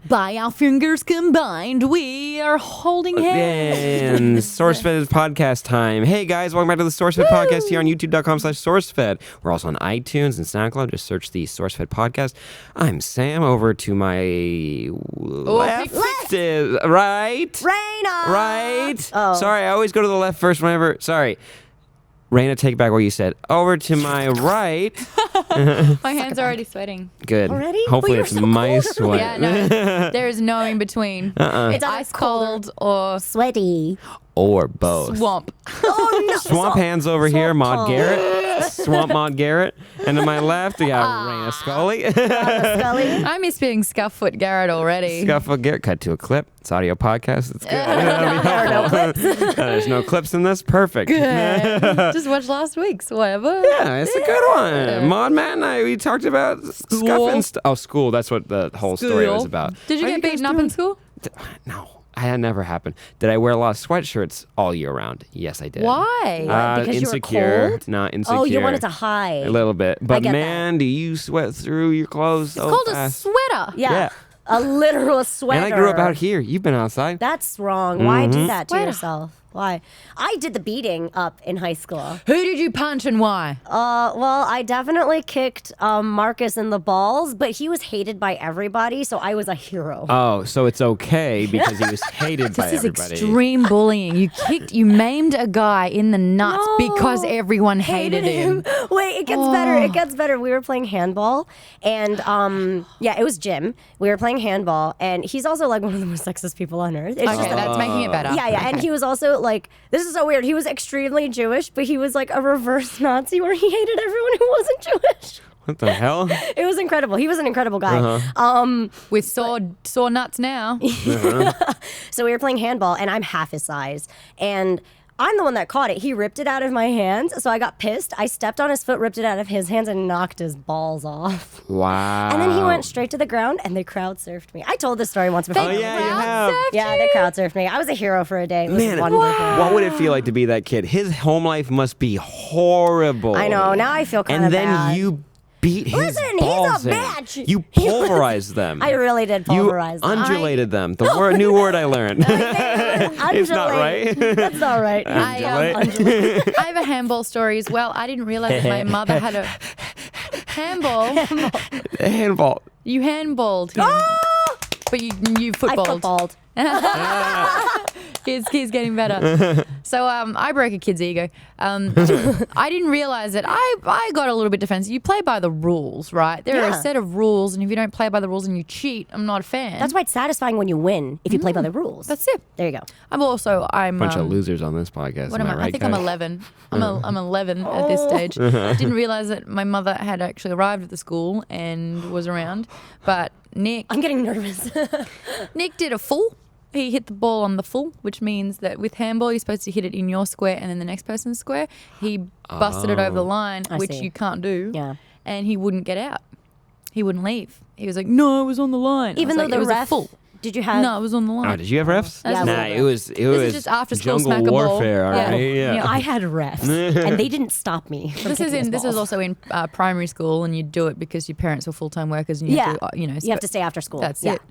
By our fingers combined, we are holding hands. And SourceFed is podcast time. Hey guys, welcome back to the SourceFed podcast here on youtube.com/SourceFed. We're also on iTunes and SoundCloud. Just search the SourceFed podcast. I'm Sam. Over to my left is right. Raina. Right. Oh. Sorry, I always go to the left first whenever. Sorry. Raina, take back what you said. Over to my right. My hands are already sweating. Good. Already? Hopefully Well, it's you're so my cold. sweat. Yeah, no, there is no in between. It's Ice cold or sweaty. Or both. swamp. Oh no. Swamp hands over here, Maud cold. Garrett. Swamp Maud Garrett. And to my left, we got Raina Scully. Scully. I miss being Scufffoot Garrett already. Scuffle Garrett. Cut to a clip. It's audio podcast. It's good. There's no clips in this. Perfect. Just watch last week's, whatever. Yeah, it's a good one. Maud, Matt, and I, we talked about scuffing school. That's what the whole story was about. Did you How get guys beaten up doing? in school? No. That never happened. Did I wear a lot of sweatshirts all year round? Yes, I did. Why? Because you were insecure. cold? Not insecure. Oh, you wanted to hide. A little bit. But get man, do you sweat through your clothes so It's called fast. a sweater. Yeah. A literal sweater. And I grew up out here. You've been outside. That's wrong. Why do that to Sweater. yourself? Why? I did the beating up in high school. Who did you punch and why? Well, I definitely kicked Marcus in the balls, but he was hated by everybody, so I was a hero. Oh, so it's okay because he was hated by This is everybody. extreme bullying. You maimed a guy in the nuts No. because everyone hated him. Wait, it gets better. It gets better. We were playing handball, and it was Jim. We were playing handball, and he's also like one of the most sexist people on earth. It's Okay, just that's making it better. Yeah, and he was also like, this is so weird. He was extremely Jewish, but he was like a reverse Nazi where he hated everyone who wasn't Jewish. What the hell? It was incredible. He was an incredible guy. With sore nuts now. So we were playing handball, and I'm half his size, and I'm the one that caught it. He ripped it out of my hands, so I got pissed. I stepped on his foot, ripped it out of his hands, and knocked his balls off. Wow. And then he went straight to the ground, and they crowd surfed me. I told this story once before. Oh, yeah, you have. Yeah, they crowd surfed me. I was a hero for a day. It was Man, wonderful. what would it feel like to be that kid? His home life must be horrible. I know. Now I feel kind And of then bad. you beat his Listen, he's a balls in. bitch. You pulverized them. I really did pulverize You them. undulated them. The new word I learned. It's not right. That's not right. Undulate. I have a handball story as well. I didn't realize that my mother had a handball. Handball. You handballed him. But you I footballed. footballed. He's getting better. So I broke a kid's ego. I didn't realize that I got a little bit defensive. You play by the rules, right? There are a Yeah. set of rules, and if you don't play by the rules and you cheat, I'm not a fan. That's why it's satisfying when you win if you play by the rules. That's it. There you go. I'm Bunch of losers on this podcast. What am am I? right, I think guys? I'm 11. I'm 11 at this stage. Didn't realize that my mother had actually arrived at the school and was around. But Nick I'm getting nervous. did a full. He hit the ball on the full, which means that with handball, you're supposed to hit it in your square and then the next person's square. He busted it over the line, which see. you can't do. Yeah. And he wouldn't get out. He wouldn't leave. He was like, "No, it was on the line." I Even was though like, the it was ref. a full. Did you have? No, it was on the line. Oh, did you have refs? Yeah, Nah, we it was is just after school jungle smack a ball. warfare. All Yeah. right. Yeah. I had refs, and they didn't stop me. From This is kicking his this balls. is also in primary school, and you do it because your parents were full-time workers, and you Yeah. have to, You have to stay after school. That's yeah. it.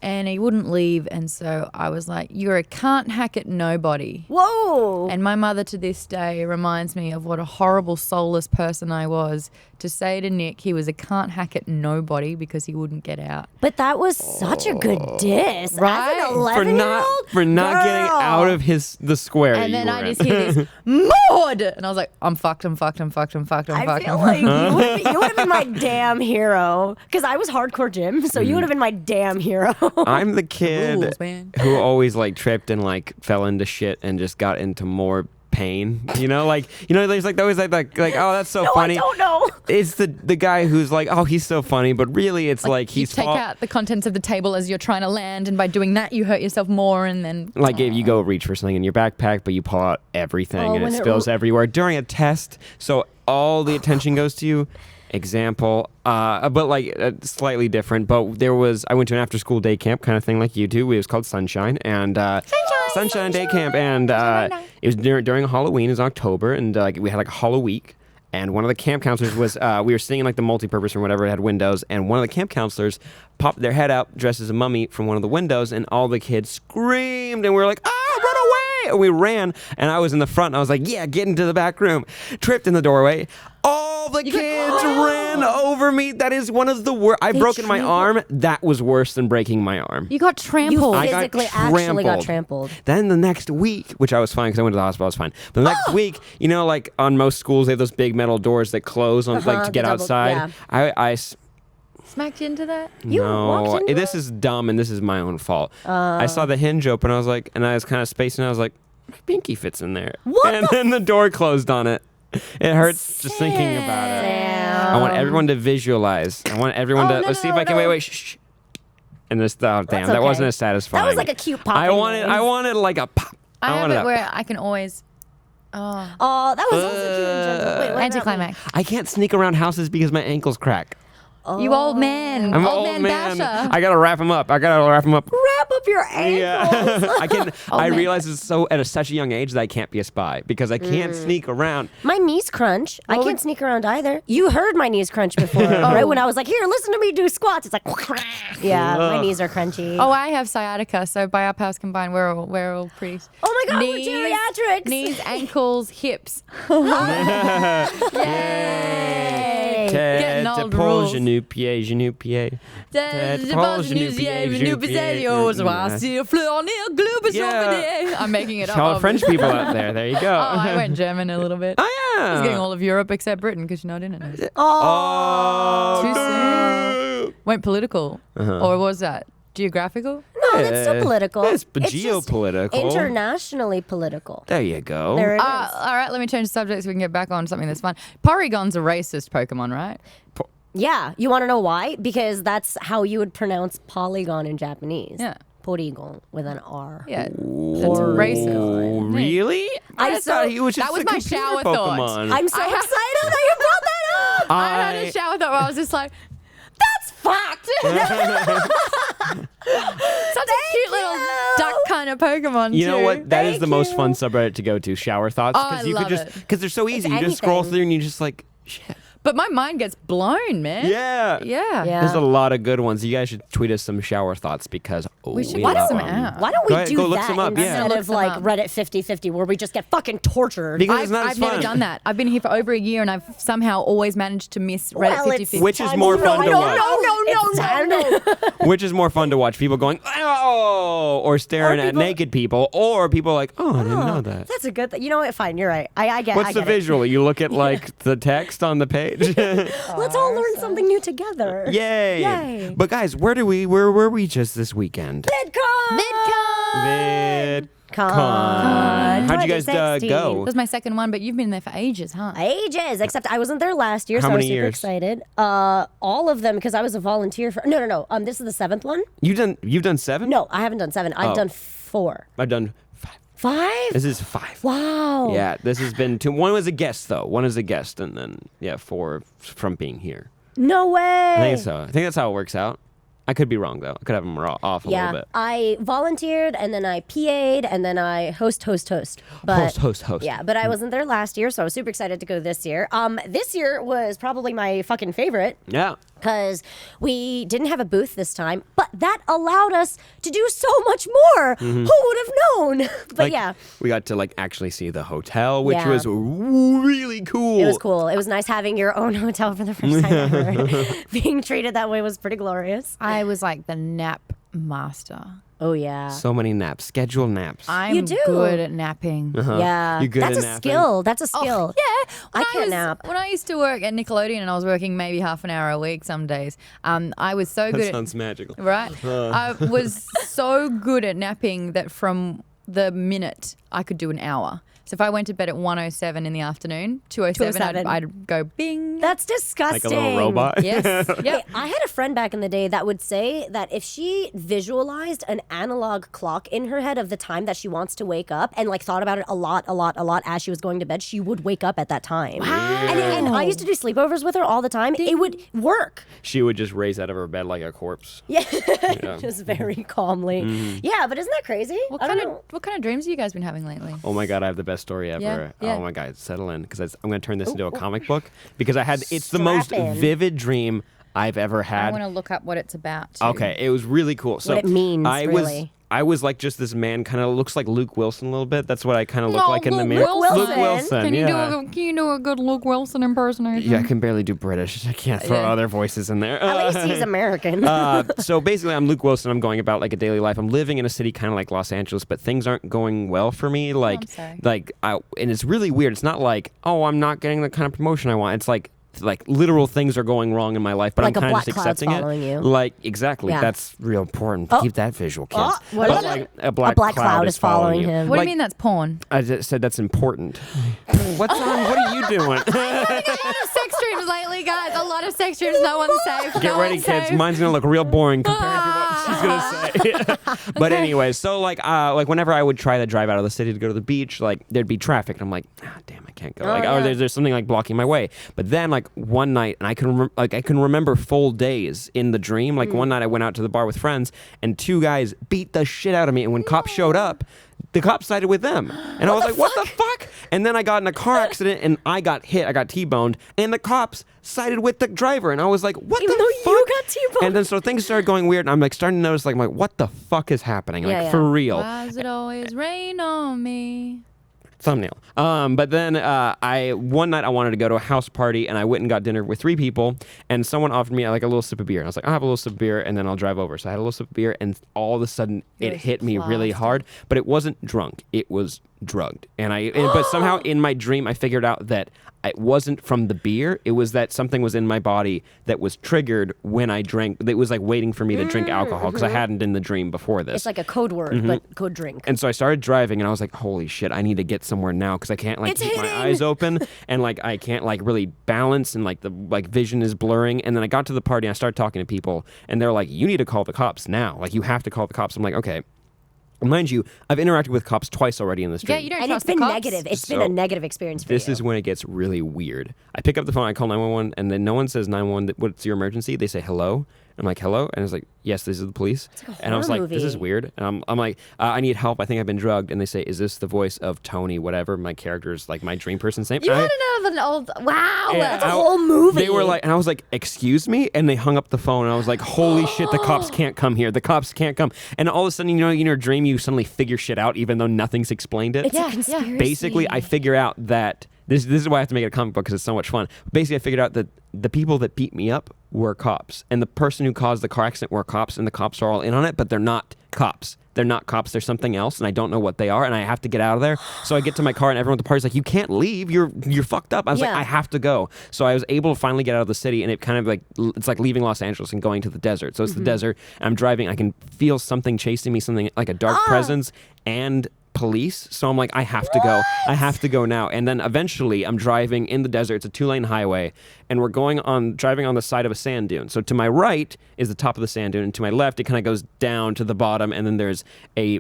And he wouldn't leave, and so I was like, "You're a can't hack it nobody." Whoa. And my mother to this day reminds me of what a horrible, soulless person I was to say to Nick he was a can't hack it nobody because he wouldn't get out. But that was such a good diss. Right? As an for 11-year-old? not getting out of the square. And you then were I in. just hear this, Maud! And I was like, I'm fucked. I feel like you would have been my damn hero. Because I was hardcore Jim, so you would have been my damn hero. I'm the kid Rules, man. who always like tripped and like fell into shit and just got into more pain. There's like always like oh, that's so funny. I don't know. It's the guy who's like, oh, he's so funny, but really it's like you he's take out the contents of the table as you're trying to land, and by doing that you hurt yourself more, and then like if you go reach for something in your backpack, but you pull out everything and when it it- spills everywhere during a test, so all the attention goes to you. Example, but like slightly different. But I went to an after-school day camp kind of thing like you do. It was called Sunshine, and Sunshine Day Camp, and it was during Halloween. It was October, and we had like a Halloween week. And one of the camp counselors was, we were sitting in like the multi-purpose room, whatever, it had windows, and one of the camp counselors popped their head out dressed as a mummy from one of the windows, and all the kids screamed, and we were like, ah, run away! And we ran, and I was in the front, and I was like, yeah, get into the back room. Tripped in the doorway. All the kids ran over me. That is one of the worst. I've broken my arm. That was worse than breaking my arm. You got trampled. You physically actually got trampled. Then the next week, which I was fine because I went to the hospital, I was fine. But the next week, you know, like on most schools, they have those big metal doors that close on like to get outside. Yeah. I Smacked you into that? no, this is dumb and this is my own fault. I saw the hinge open. I was like, and I was kind of spacing. I was like, my pinky fits in there. And then the door closed on it. It hurts just thinking about it. I want everyone to visualize. I want everyone to let's see if I can wait. Shh. And this, damn, that wasn't as satisfying. That was like a cute pop. I wanted like a pop. I have it where I can always. Oh, that was also cute and gentle. Wait, what Anticlimax. I can't sneak around houses because my ankles crack. You old man. I'm an old man basher. I gotta wrap them up. Wrap up your ankles. Yeah. I can. I man. realize it's so at such a young age that I can't be a spy because I can't sneak around. My knees crunch. I can't sneak around either. You heard my knees crunch before, right? When I was like, here, listen to me do squats. It's like, yeah, my knees are crunchy. Oh, I have sciatica, so by our powers combined, we're all pretty. Oh my God, we're geriatrics. Knees, ankles, hips. Yay! Getting all the rules. Genou pied. I'm making it up. All French people out there. There you go. Oh, I went German a little bit. Oh, yeah. I was getting all of Europe except Britain because you know I didn't know. Oh, Too no. soon. Went political. Or was that geographical? No, that's still political. It's just geopolitical. internationally political. There you go. There it is. All right, let me change the subject so we can get back on something that's fun. Porygon's a racist Pokemon, right? Yeah, you want to know why? Because that's how you would pronounce polygon in Japanese. Yeah. Porygon with an R. Yeah. That's racist. Oh, really? I thought he was just that was a my computer shower Pokemon. thought. I'm so excited that you brought that up. I had a shower thought where I was just like, that's fucked. Such a cute little duck kind of Pokemon, You know too. what? That is Thank the most you. fun subreddit to go to. Shower thoughts. Oh, I you love could just it. because they're so easy. It's You just scroll anything. through and you just like shit. But my mind gets blown, man. Yeah. Yeah. Yeah. There's a lot of good ones. You guys should tweet us some shower thoughts because We should love get some them. out. Why don't Go we ahead, do go look that some up, yeah. instead Look of some like up. Reddit 50-50 where we just get fucking tortured? Because it's not as I've fun. never done that. I've been here for over a year and I've somehow always managed to miss Reddit Well, 50-50. Which is more fun to watch? No. Which is more fun to watch? People going, oh, or staring at people- naked people, or people like, oh, I didn't know that. That's a good thing. You know what? Fine, you're right. I get What's I the get visual? You look at like the text on the page. Let's all learn something new together. Yay. Yay. But guys, where were we just this weekend? VidCon! VidCon. Con. How'd you guys 2016. That go? was my second one, but you've been there for ages, huh? Ages, except I wasn't there last year, How so I was many super years? excited. All of them because I was a volunteer for. No. This is the 7th one. You've done 7? No, I haven't done 7. I've Oh. done 4. I've done 5. 5? This is 5. Wow. Yeah, this has been 2. One was a guest though. One is a guest, and then 4 from being here. No way. I think so. I think that's how it works out. I could be wrong though. I could have them off a little bit. I volunteered and then I PA'd and then I host. But, Host. Yeah, but I wasn't there last year, so I was super excited to go this year. This year was probably my fucking favorite Yeah. because we didn't have a booth this time, but that allowed us to do so much more. Who would have known? But Like, we got to like actually see the hotel, which Yeah. was really cool. it was cool. It was nice having your own hotel for the first time ever. Being treated that way was pretty glorious. I was like the nap master. Oh, yeah. So many naps, scheduled naps. I'm do. good at napping. Yeah. You good That's at a napping? skill. That's a skill. Yeah, I can't nap. When I used to work at Nickelodeon and I was working maybe half an hour a week some days, I was so That good sounds magical. right? I was so good at napping that from the minute I could do an hour. So if I went to bed at 1:07 in the afternoon, 2:07, 2:07. I'd go bing. That's disgusting. Like a little robot. Yes. Hey, Yep. I had a friend back in the day that would say that if she visualized an analog clock in her head of the time that she wants to wake up and like thought about it a lot as she was going to bed, she would wake up at that time. Wow. And I used to do sleepovers with her all the time. It would work. She would just raise out of her bed like a corpse. Yeah. Yeah. Just very calmly. Yeah, but isn't that crazy? What I don't kind know. of dreams have you guys been having lately? Oh my god, I have the best best story ever. Yeah. Oh my God, settle in, because I'm going to turn this into a comic book, because it's the Strap most in. vivid dream I've ever I had. want to look up what it's about. Too. Okay, it was really cool. So What it means, really. I was like just this man, kind of looks like Luke Wilson a little bit. That's what I kind of look No, like in the Luke mirror. Wilson. Luke Wilson. Can you yeah. can you do a good Luke Wilson impersonation? Yeah, I can barely do British. I can't throw Yeah. other voices in there. At least he's American. So basically, I'm Luke Wilson. I'm going about like a daily life. I'm living in a city kind of like Los Angeles, but things aren't going well for me. I'm sorry. And it's really weird. It's not like, oh, I'm not getting the kind of promotion I want. It's like literal things are going wrong in my life, but Like I'm a kind of black just cloud's accepting following it. you. Like exactly, Yeah. that's real important. Keep that visual, kids. What But is like it? a black cloud is following you. him. What do Like, you mean that's porn? I just said that's important. What's on? What are you doing? A lot of sex dreams lately, guys. A lot of sex dreams. No one's safe. Get ready, kids. Mine's gonna look real boring compared to what she's gonna say. But anyway, so like whenever I would try to drive out of the city to go to the beach, like there'd be traffic, and I'm like, damn, I can't go. Or there's something like blocking my way. But then like one night, and I can remember full days in the dream. Like one night, I went out to the bar with friends, and two guys beat the shit out of me. And when cops showed up, the cops sided with them. And I was like, what the fuck? And then I got in a car accident and I got hit. I got T-boned. And the cops sided with the driver. And I was like, what Even the though fuck? you got T-boned. And then so things started going weird. And I'm like starting to notice like, what the fuck is happening? Like Yeah, for real. Why does it always rain on me? Thumbnail. But then one night I wanted to go to a house party, and I went and got dinner with 3 people, and someone offered me like a little sip of beer. And I was like, I'll have a little sip of beer, and then I'll drive over. So I had a little sip of beer, and all of a sudden it was hit me really blasted. hard. But it wasn't drunk. It was drugged. But somehow in my dream I figured out that it wasn't from the beer. It was that something was in my body that was triggered when I drank. It was like waiting for me to drink alcohol, because I hadn't in the dream before this. It's like a code word, but code drink. And so I started driving, and I was like, holy shit, I need to get somewhere now, because I can't like It's keep my hitting! eyes open, and like I can't like really balance, and like the like vision is blurring. And then I got to the party, and I started talking to people, and they're like, you need to call the cops now. Like you have to call the cops. I'm like, okay. Mind you, I've interacted with cops twice already in this dream. Yeah, you don't And trust it's been the cops. negative. It's been So, a negative experience for This you. is when it gets really weird. I pick up the phone, I call 911, and then no one says 911, what's your emergency? They say hello. I'm like, hello? And it's like, yes, this is the police. like a And I was horror like, this is movie. weird. And I'm like, I need help. I think I've been drugged. And they say, is this the voice of Tony, whatever? My character's like my dream person's name. You had an old. Wow. Yeah, That's a whole movie. They were like, and I was like, excuse me? And they hung up the phone, and I was like, holy shit, the cops can't come here. The cops can't come. And all of a sudden, you know, in your dream, you suddenly figure shit out, even though nothing's explained it. It's a conspiracy. Basically, I figure out that this is why I have to make it a comic book, because it's so much fun. Basically, I figured out that the people that beat me up were cops, and the person who caused the car accident were cops, and the cops are all in on it, but they're not cops. They're not cops. They're something else, and I don't know what they are, and I have to get out of there. So I get to my car, and everyone at the party's like, "You can't leave. You're fucked up." I was like, Yeah. "I have to go." So I was able to finally get out of the city, and it kind of like it's like leaving Los Angeles and going to the desert. So it's the desert. And I'm driving. I can feel something chasing me, something like a dark presence, and police. So I'm like, I have to go. I have to go now. And then eventually I'm driving in the desert. It's a 2-lane highway, and we're driving on the side of a sand dune. So to my right is the top of the sand dune, and to my left it kind of goes down to the bottom, and then there's a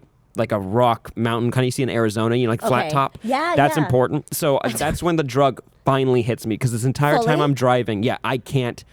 rock mountain kind of you see in Arizona, you know, like flat Okay. top. Yeah, That's yeah. important. So that's when the drug finally hits me, because this entire time Fully? I'm driving, I can't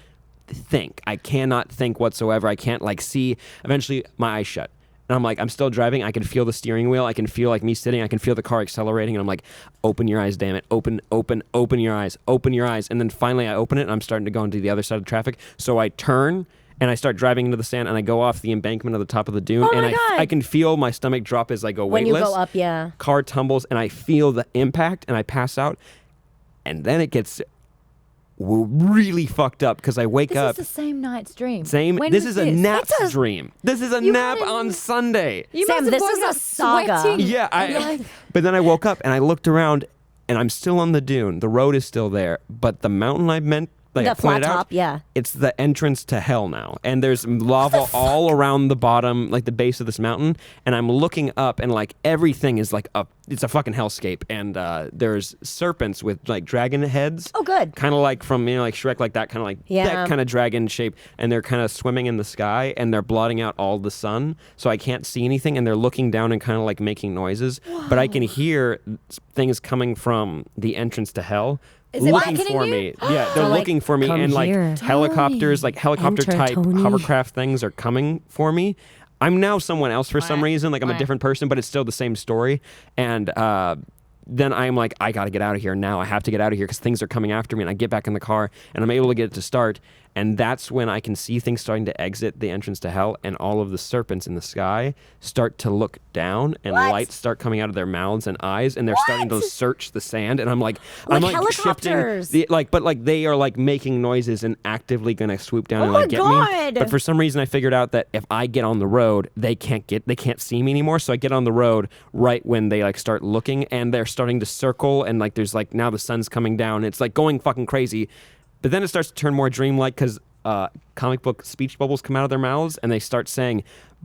think. I cannot think whatsoever. I can't like see. Eventually my eyes shut. And I'm like, I'm still driving. I can feel the steering wheel. I can feel like me sitting. I can feel the car accelerating. And I'm like, open your eyes, damn it. Open your eyes. Open your eyes. And then finally I open it, and I'm starting to go into the other side of the traffic. So I turn, and I start driving into the sand, and I go off the embankment of the top of the dune. Oh and my God. I can feel my stomach drop as I go When weightless. you go up, yeah. Car tumbles, and I feel the impact, and I pass out. And then it gets really fucked up, because I wake This up. is the same night's dream. Same. When This was is a this? nap dream. This is a You nap had a- on Sunday. You Sam, must have this woken is a up saga. sweating. Yeah, but then I woke up and I looked around, and I'm still on the dune. The road is still there, but the mountain I The I flat pointed out, top, yeah. it's the entrance to hell now. And there's lava all around the bottom, like the base of this mountain. And I'm looking up, and like everything is like it's a fucking hellscape. And there's serpents with like dragon heads. Oh, good. Kind of like from, like Shrek, like that kind of like Yeah. that kind of dragon shape. And they're kind of swimming in the sky, and they're blotting out all the sun. So I can't see anything. And they're looking down and kind of like making noises. But I can hear things coming from the entrance to hell. Is it Looking beckoning for you? me. Yeah, they're like, looking for me, come and like here. helicopters, like helicopter Enter, type Tony. hovercraft things are coming for me. I'm now someone else for some Wah. reason. Like I'm a Wah. different person, but it's still the same story. And then I'm like, I got to get out of here now. I have to get out of here because things are coming after me. And I get back in the car and I'm able to get it to start. And that's when I can see things starting to exit the entrance to hell, and all of the serpents in the sky start to look down, and lights start coming out of their mouths and eyes, and they're starting to search the sand. And I'm like helicopters. shifting, but they are like making noises and actively gonna swoop down and like get me. But for some reason, I figured out that if I get on the road, they can't see me anymore. So I get on the road right when they like start looking, and they're starting to circle, and like there's like now the sun's coming down. It's like going fucking crazy. But then it starts to turn more dreamlike because comic book speech bubbles come out of their mouths and they start saying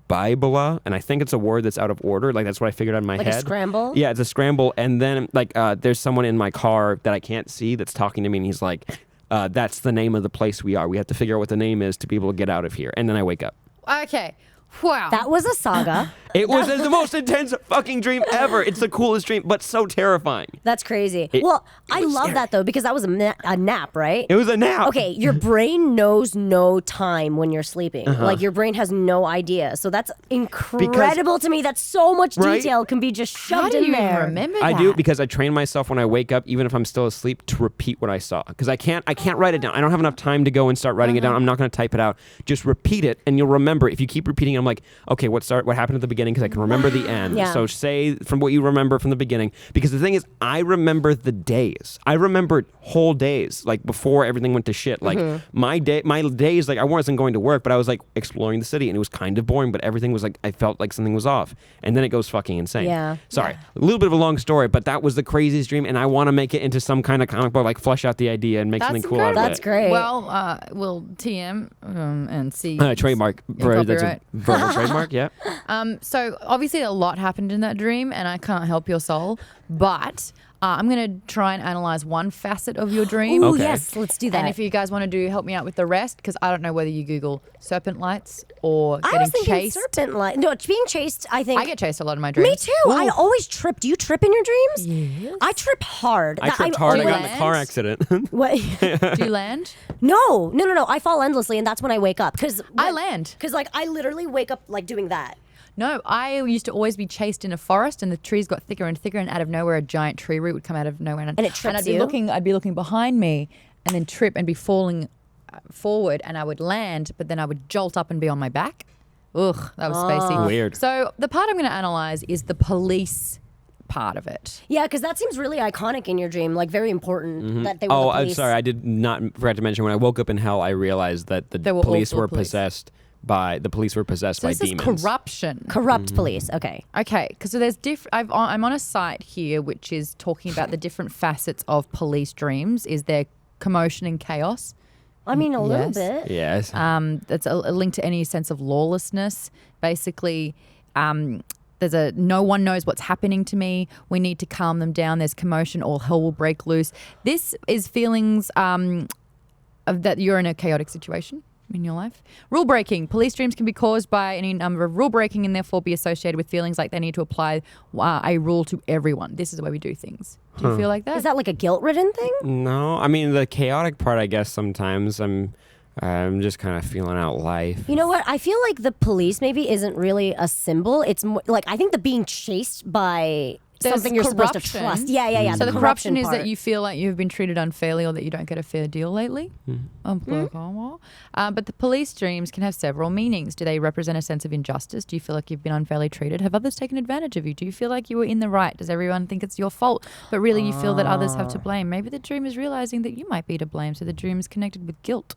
Bible, and I think it's a word that's out of order. Like that's what I figured out in my head. Like a scramble? Yeah, it's a scramble. And then like there's someone in my car that I can't see that's talking to me, and he's like, that's the name of the place we are. We have to figure out what the name is to be able to get out of here. And then I wake up. Okay. Wow. That was a saga. It was the most intense fucking dream ever. It's the coolest dream, but so terrifying. That's crazy. I love that though, because that was a nap, right? It was a nap. Okay, your brain knows no time when you're sleeping. Like your brain has no idea. So that's incredible to me that so much detail can be just shoved in there. How do you remember that? I do, because I train myself when I wake up, even if I'm still asleep, to repeat what I saw. Because I can't write it down. I don't have enough time to go and start writing it down. I'm not going to type it out. Just repeat it, and you'll remember. If you keep repeating, I'm like, okay, what happened at the beginning? Because I can remember the end. Yeah. So say from what you remember from the beginning. Because the thing is, I remember the days. I remembered whole days, like before everything went to shit. Like my days, like I wasn't going to work, but I was like exploring the city, and it was kind of boring. But everything was like, I felt like something was off, and then it goes fucking insane. Yeah. Sorry, a little bit of a long story, but that was the craziest dream, and I want to make it into some kind of comic book, like flesh out the idea and make something cool out of it. That's great. Well, we'll TM and see. Trademark. That's a verbal trademark. Yeah. So obviously a lot happened in that dream, and I can't help your soul, but I'm going to try and analyze one facet of your dream. Ooh, Okay. yes, let's do that. And if you guys want to help me out with the rest, because I don't know whether you Google serpent lights or I getting was thinking chased. serpent light. No, being chased, I think. I get chased a lot in my dreams. Me too. I always trip. Do you trip in your dreams? Yes. I trip hard. I tripped hard. I got in a land? car accident. What? Do you land? No. I fall endlessly, and that's when I wake up. I land. Because like I literally wake up like doing that. No, I used to always be chased in a forest, and the trees got thicker and thicker, and out of nowhere, a giant tree root would come out of nowhere, And it trips I'd be looking behind me, and then trip and be falling forward, and I would land, but then I would jolt up and be on my back. Ugh, that was spacey. Weird. So the part I'm going to analyze is the police part of it. Yeah, because that seems really iconic in your dream, like very important that they were the Oh, I'm police. sorry. I forgot to mention, when I woke up in hell, I realized that the They were police also were police. possessed by So this demons. is corruption. Corrupt police. Okay. Okay, because so there's I'm on a site here which is talking about the different facets of police dreams. Is there commotion and chaos? I mean, a little Yes. bit. Yes. That's a link to any sense of lawlessness. Basically, there's no one knows what's happening to me. We need to calm them down. There's commotion, all hell will break loose. This is feelings of that you're in a chaotic situation in your life. Rule breaking. Police dreams can be caused by any number of rule breaking and therefore be associated with feelings like they need to apply a rule to everyone. This is the way we do things. Do you feel like that? Is that like a guilt-ridden thing? No, I mean the chaotic part. I guess sometimes I'm just kind of feeling out life. You know what? I feel like the police maybe isn't really a symbol. It's more like I think the being chased by There's something you're supposed to corruption. trust. Yeah. So the corruption is part. that you feel like you've been treated unfairly or that you don't get a fair deal lately. But the police dreams can have several meanings. Do they represent a sense of injustice? Do you feel like you've been unfairly treated? Have others taken advantage of you? Do you feel like you were in the right? Does everyone think it's your fault? But really you feel that others have to blame. Maybe the dream is realizing that you might be to blame. So the dream is connected with guilt.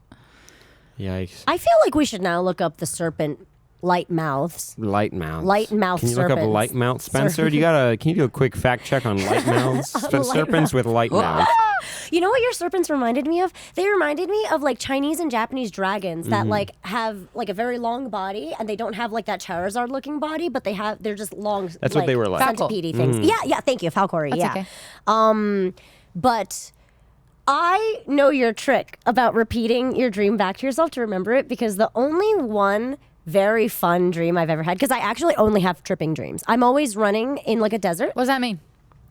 Yikes. I feel like we should now look up the serpent light mouths. Light mouths. Light mouth Can you look up serpents. light mouth, Spencer? Can you do a quick fact check on light mouths? Serpents with light mouths. You know what your serpents reminded me of? They reminded me of like Chinese and Japanese dragons that like have like a very long body and they don't have like that Charizard looking body, but they're just long. That's what they were like. Centipede things. Yeah. Thank you, Falcori. That's Yeah. okay. But I know your trick about repeating your dream back to yourself to remember it, because the only one very fun dream I've ever had, because I actually only have tripping dreams. I'm always running in like a desert. What does that mean?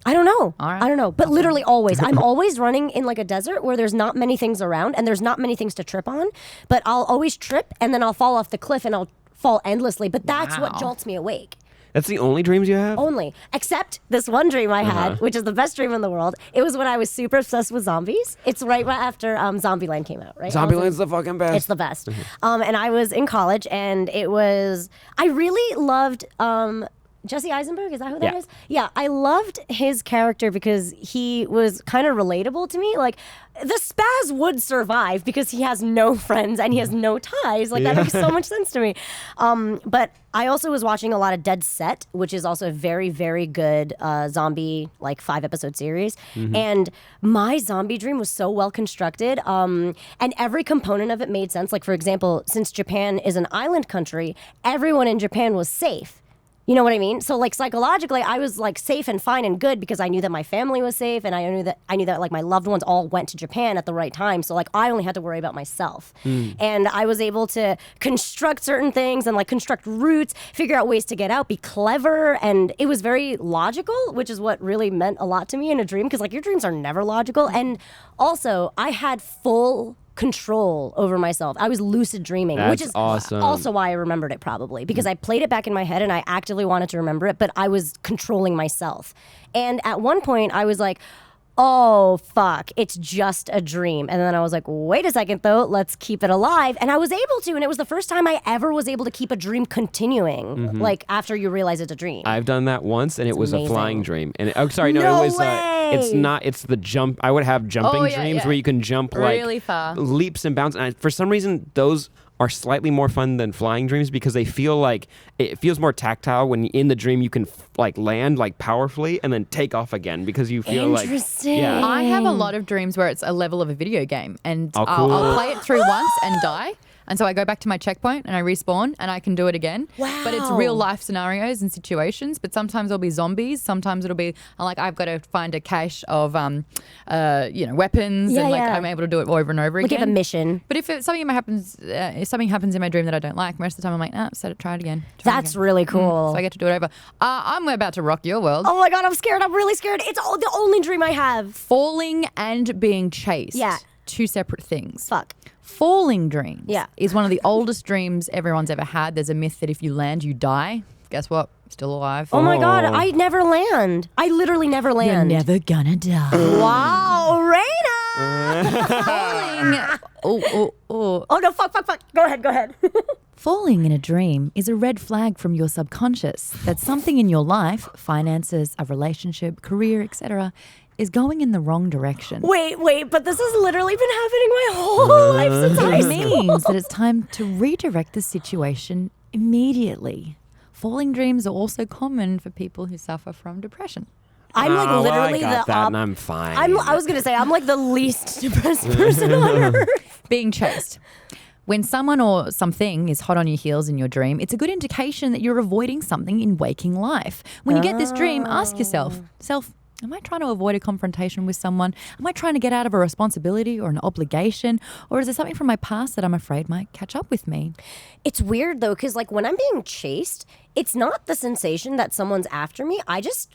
I don't know. All right. I don't know. But literally always. I'm always running in like a desert where there's not many things around and there's not many things to trip on. But I'll always trip and then I'll fall off the cliff and I'll fall endlessly. But that's what Wow. jolts me awake. That's the only dreams you have? Only. Except this one dream I had, which is the best dream in the world. It was when I was super obsessed with zombies. It's right after Zombieland came out, right? Zombieland's the fucking best. It's the best. And I was in college, and I really loved Jesse Eisenberg, is that who that is? Yeah, I loved his character because he was kind of relatable to me. Like, the spaz would survive because he has no friends and he has no ties. Like, that makes so much sense to me. But I also was watching a lot of Dead Set, which is also a very, very good zombie, like 5-episode series. And my zombie dream was so well constructed. And every component of it made sense. Like, for example, since Japan is an island country, everyone in Japan was safe. You know what I mean? So like psychologically, I was like safe and fine and good because I knew that my family was safe, and I knew that like my loved ones all went to Japan at the right time. So like I only had to worry about myself, and I was able to construct certain things and like construct routes, figure out ways to get out, be clever, and it was very logical, which is what really meant a lot to me in a dream, because like your dreams are never logical. And also I had full control over myself. I was lucid dreaming, which is awesome. Also why I remembered it, probably because I played it back in my head and I actively wanted to remember it, but I was controlling myself. And at one point I was like, oh fuck, it's just a dream. And then I was like, wait a second though, let's keep it alive. And I was able to, and it was the first time I ever was able to keep a dream continuing, like after you realize it's a dream. I've done that once, and it was amazing. a flying dream. And it No was way! it's the jump. I would have jumping dreams where you can jump like really far, leaps and bounds. And for some reason, those are slightly more fun than flying dreams because they feel like it feels more tactile when in the dream you can like land like powerfully and then take off again because you feel like I have a lot of dreams where it's a level of a video game, and Oh, cool. I'll play it through once and die. And so I go back to my checkpoint and I respawn and I can do it again. Wow. But it's real life scenarios and situations. But sometimes it'll be zombies. Sometimes it'll be like I've got to find a cache of weapons, and like I'm able to do it over and over Like again. you have a mission. But if something happens in my dream that I don't like, most of the time I'm like, try it again. That's really cool. So I get to do it over. I'm about to rock your world. Oh my god, I'm scared. I'm really scared. It's the only dream I have. Falling and being chased. Yeah. Two separate things. Fuck. Falling dreams Yeah. is one of the oldest dreams everyone's ever had. There's a myth that if you land, you die. Guess what? Still alive. Oh my god, I never land. I literally never land. You're never gonna die. Wow, Raina! Falling. Oh no, fuck. Go ahead. Falling in a dream is a red flag from your subconscious that something in your life, finances, a relationship, career, etc., is going in the wrong direction. Wait, but this has literally been happening my whole life since high It school. means that it's time to redirect the situation immediately. Falling dreams are also common for people who suffer from depression. I'm like literally I got the that and I'm fine. I was gonna say I'm like the least depressed person on earth. Being chased. When someone or something is hot on your heels in your dream, it's a good indication that you're avoiding something in waking life. When you get this dream, ask yourself, am I trying to avoid a confrontation with someone? Am I trying to get out of a responsibility or an obligation? Or is there something from my past that I'm afraid might catch up with me? It's weird though, because like when I'm being chased, it's not the sensation that someone's after me. I'm just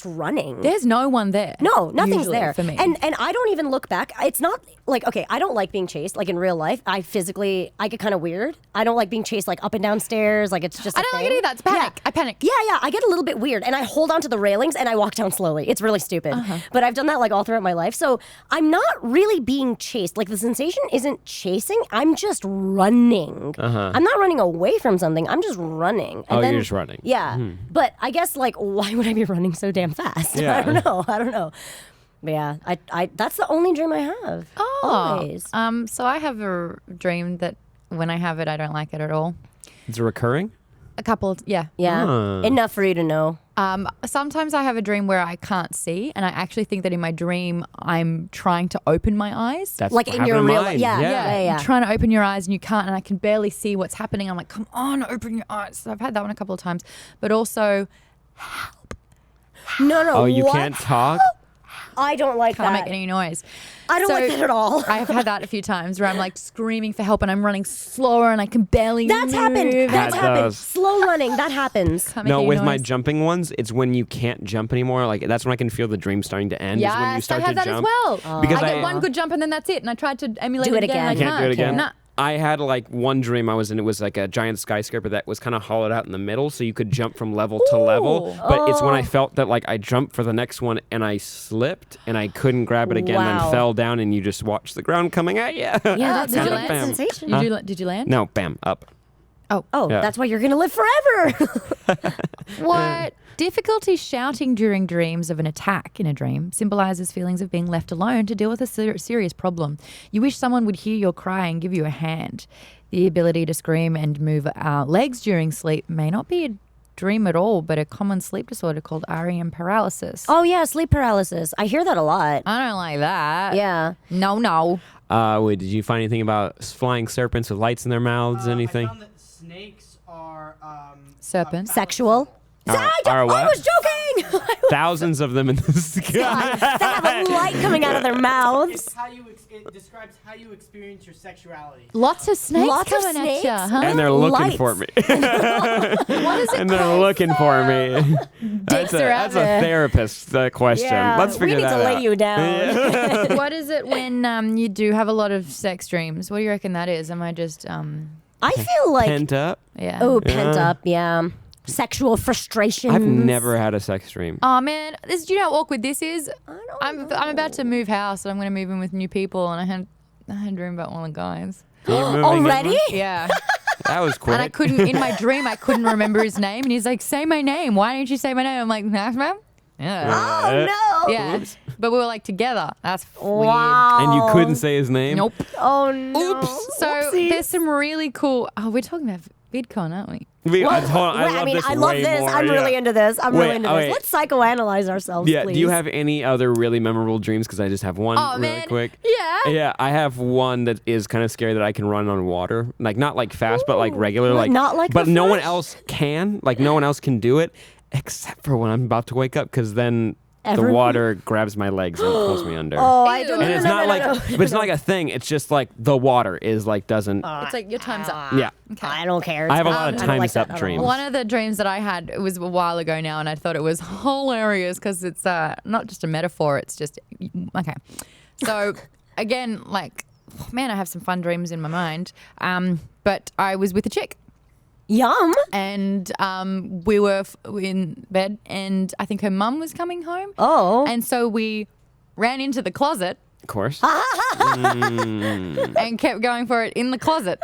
running. There's no one there. No, nothing's usually, there. for me. And I don't even look back. It's not like, okay, I don't like being chased. Like in real life, I get kind of weird. I don't like being chased like up and down stairs. Like it's just I don't like it either. It's panic. Yeah. I panic. Yeah. I get a little bit weird and I hold onto the railings and I walk down slowly. It's really stupid. But I've done that like all throughout my life. So I'm not really being chased. Like the sensation isn't chasing. I'm just running. I'm not running away from something. I'm just running. And you're just running. Yeah. But I guess like, why would I be running so damn fast? Yeah. I don't know. But yeah, I that's the only dream I have. Always. So I have a dream that when I have it, I don't like it at all. Is it recurring? A couple, yeah. Yeah. Enough for you to know. Sometimes I have a dream where I can't see, and I actually think that in my dream I'm trying to open my eyes. That's Like what in your happened real mine. yeah. You're trying to open your eyes and you can't, and I can barely see what's happening. I'm like, come on, open your eyes. So I've had that one a couple of times. But also, No. Oh, you what? can't talk? I don't like can't that. make any noise. I don't like that at all. I have had that a few times where I'm like screaming for help and I'm running slower and I can barely That's move. happened. That's That happened. does. Slow running. That happens. Can't make No, any with my noise. jumping ones, it's when you can't jump anymore. Like that's when I can feel the dream starting to end. Is when you Yes, start I have to that jump. as well. Because I get one good jump and then that's it. And I tried to emulate Do it again. again. And I You can't do it again? Nah. I had like one dream I was in. It was like a giant skyscraper that was kind of hollowed out in the middle, so you could jump from level to level. But it's when I felt that like I jumped for the next one and I slipped and I couldn't grab it again and fell down, and you just watch the ground coming at you. Yeah, that's Did you a land? sensation. Did you land? No, bam, up. Oh, Yeah. that's why you're gonna live forever. What? Difficulty shouting during dreams of an attack in a dream symbolizes feelings of being left alone to deal with a serious problem. You wish someone would hear your cry and give you a hand. The ability to scream and move legs during sleep may not be a dream at all, but a common sleep disorder called REM paralysis. Oh yeah, sleep paralysis. I hear that a lot. I don't like that. Yeah. No. Wait, did you find anything about flying serpents with lights in their mouths? Anything? I found that snakes are Serpents? Sexual. Are what? I was joking. Thousands of them in the sky. They have a light coming out of their mouths. It's how you it describes how you experience your sexuality. Lots of snakes Lots of coming snakes? at you, huh? And they're looking Lights. for me. What is it And they're called? looking for me. Dicks are out That's a there. therapist question. Yeah, Let's figure we need that to out. lay you down. What is it when you do have a lot of sex dreams? What do you reckon that is? Am I just I feel like Pent up? yeah? pent up. Yeah. Sexual frustrations. I've never had a sex dream. Oh man, do you know how awkward this is? I'm about to move house, and I'm going to move in with new people, and I had a dream about one of the guys. You're moving Already? Yeah, That was quick. and I couldn't in my dream I couldn't remember his name, and he's like, "Say my name. Why didn't you say my name?" I'm like, "Nah, ma'am." Yeah, Oh no. yeah. But we were like together. That's weird. Wow. And you couldn't say his name? Nope. Oh no. Oops. So Whoopsies. there's some really cool. Oh, we're talking about VidCon, aren't we? Hold on, Wait, I love way this. more, I'm yeah. really into this. I'm Wait, really into oh, this. wait. Let's psychoanalyze ourselves, Yeah, please. do you have any other really memorable dreams? Because I just have one Oh really man. quick. Yeah. Yeah, I have one that is kind of scary that I can run on water. Like, not like fast, but like regular. Like, Like not like But the no one Flash? else can. Like, no one else can do it except for when I'm about to wake up, because then the Everyone- water grabs my legs and pulls me under. Oh, I Ew. don't And know. it's not like, but it's not like a thing. It's just like the water is like doesn't. It's like your time's up. Yeah, I don't care. I have a It's lot of fine. I don't times that up at all. dreams. One of the dreams that I had, it was a while ago now, and I thought it was hilarious because it's not just a metaphor, it's just, okay. So again, like, man, I have some fun dreams in my mind. But I was with a chick, Yum. and we were in bed, and I think her mum was coming home. Oh. And so we ran into the closet of course. and kept going for it in the closet.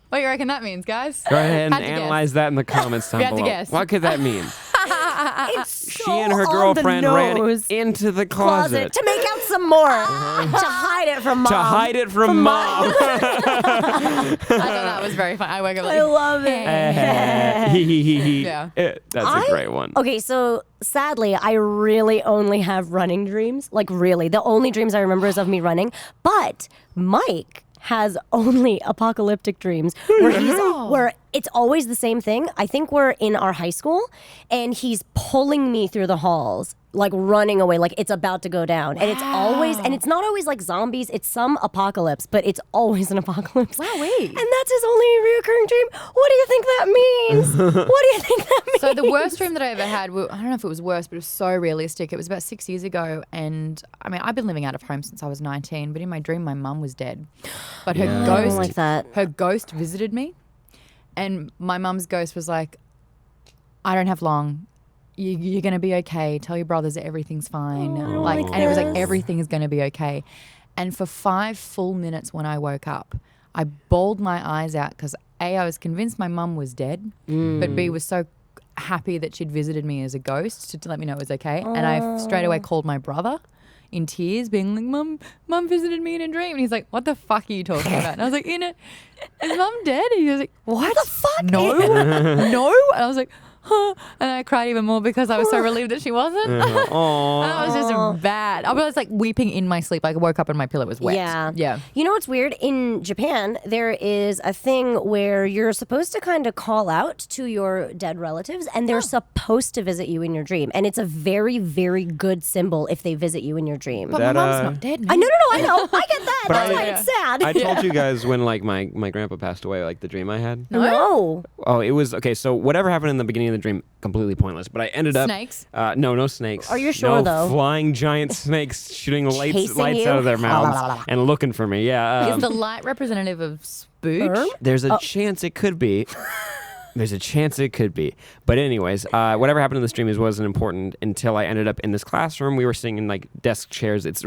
What do you reckon that means, guys? Go ahead and Had to guess. analyze that in the comments down You had to below. guess. What could that mean? It's She and her so on girlfriend the ran nose. into the closet closet to make out some more to hide it from mom. to hide it from mom. I thought that was very fun. I woke up like, I love it. Yeah. That's a great one. Okay, so sadly, I really only have running dreams. Like, really. The only dreams I remember is of me running. But Mike has only apocalyptic dreams where it's always the same thing. I think we're in our high school and he's pulling me through the halls, like running away, like it's about to go down. And it's always, and it's not always like zombies, it's some apocalypse, but it's always an apocalypse. Wow, wait. And that's his only reoccurring dream. What do you think that means? What do you think that means? So the worst dream that I ever had, I don't know if it was worse, but it was so realistic. It was about 6 years ago, and I mean, I've been living out of home since I was 19. But in my dream, my mum was dead, but her I ghost, don't like that. her ghost visited me, and my mum's ghost was like, "I don't have long. You're gonna be okay. Tell your brothers that everything's fine." like and it was like this. everything is gonna be okay. And for 5 full minutes when I woke up, I bawled my eyes out because A, I was convinced my mum was dead, but B, was so happy that she'd visited me as a ghost to let me know it was okay. And I straight away called my brother in tears, being like, Mum visited me in a dream. And he's like, what the fuck are you talking about? And I was like, is Mum dead? And he was like, what the fuck? No, no. And I was like, huh. And I cried even more because I was so relieved that she wasn't. Aww. That was just bad. I was like weeping in my sleep. Like I woke up and my pillow was wet. Yeah. Yeah. You know what's weird? In Japan, there is a thing where you're supposed to kind of call out to your dead relatives and they're supposed to visit you in your dream. And it's a very, very good symbol if they visit you in your dream. But That, my mum's uh, not dead. I know. I know. I get that. But That's I- why it's sad. I told you guys when like my grandpa passed away, like the dream I had. no. Oh, it was okay. So whatever happened in the beginning in the dream completely pointless. But I ended up Snakes? No snakes. Are you sure, no though? Flying giant snakes shooting lights Chasing you? out of their mouths and looking for me. Yeah. Is the light representative of spooge? Sperm? There's a chance it could be. There's a chance it could be. But anyways, whatever happened in the stream wasn't important until I ended up in this classroom. We were sitting in like desk chairs. It's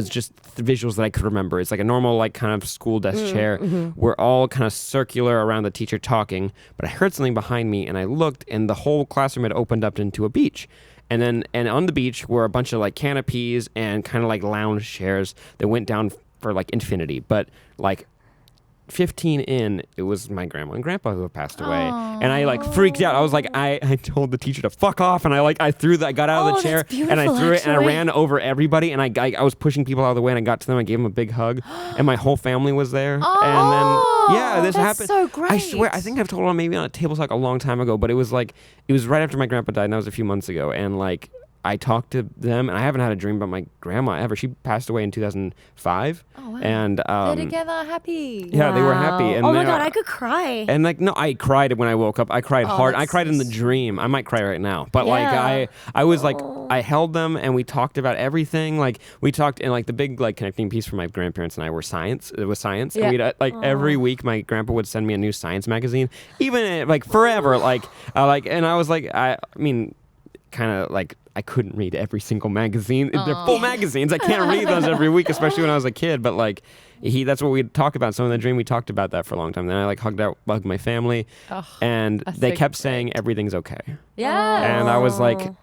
just the visuals that I could remember. It's like a normal like kind of school desk chair. We're all kind of circular around the teacher talking. But I heard something behind me and I looked and the whole classroom had opened up into a beach. And on the beach were a bunch of like canopies and kind of like lounge chairs that went down for like infinity. But like 15 in, it was my grandma and grandpa who had passed away. And I like freaked out. I was like, I told the teacher to fuck off. And I got out of the chair and I threw it and I ran over everybody. And I was pushing people out of the way and I got to them. I gave them a big hug and my whole family was there. And then, yeah, this that's happened. so great. I swear, I think I've told it maybe on a table talk a long time ago, but it was right after my grandpa died and that was a few months ago. And like, I talked to them, and I haven't had a dream about my grandma ever. She passed away in 2005. Oh, wow. And They're together, happy. yeah, they were happy. And Oh my God, I could cry. And like, no, I cried when I woke up. I cried hard. I that's cried in so the dream. I might cry right now, but Yeah. like, I was like, I held them, and we talked about everything. Like, we talked, and like the big like connecting piece for my grandparents and I were science. It was science. Yeah. And we'd like every week, my grandpa would send me a new science magazine, even like forever. And I was like, I mean, kind of like. I couldn't read every single magazine. They're full magazines. I can't read those every week, especially when I was a kid. But like, that's what we'd talk about. So in the dream, we talked about that for a long time. Then I like hugged my family, and they so kept saying everything's okay. Yeah. And I was like, That's-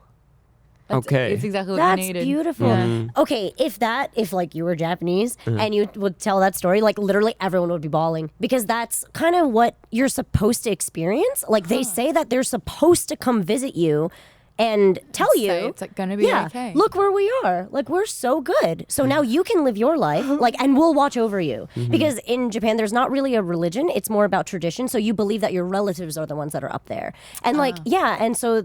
okay. It's exactly what That's you needed. beautiful. Yeah. Okay, if like you were Japanese and you would tell that story, like literally everyone would be bawling because that's kind of what you're supposed to experience. Like they say that they're supposed to come visit you and tell you Say it's gonna be okay. look where we are. Like we're so good. So now you can live your life, like, and we'll watch over you. Because in Japan, there's not really a religion. It's more about tradition. So you believe that your relatives are the ones that are up there. And like, and so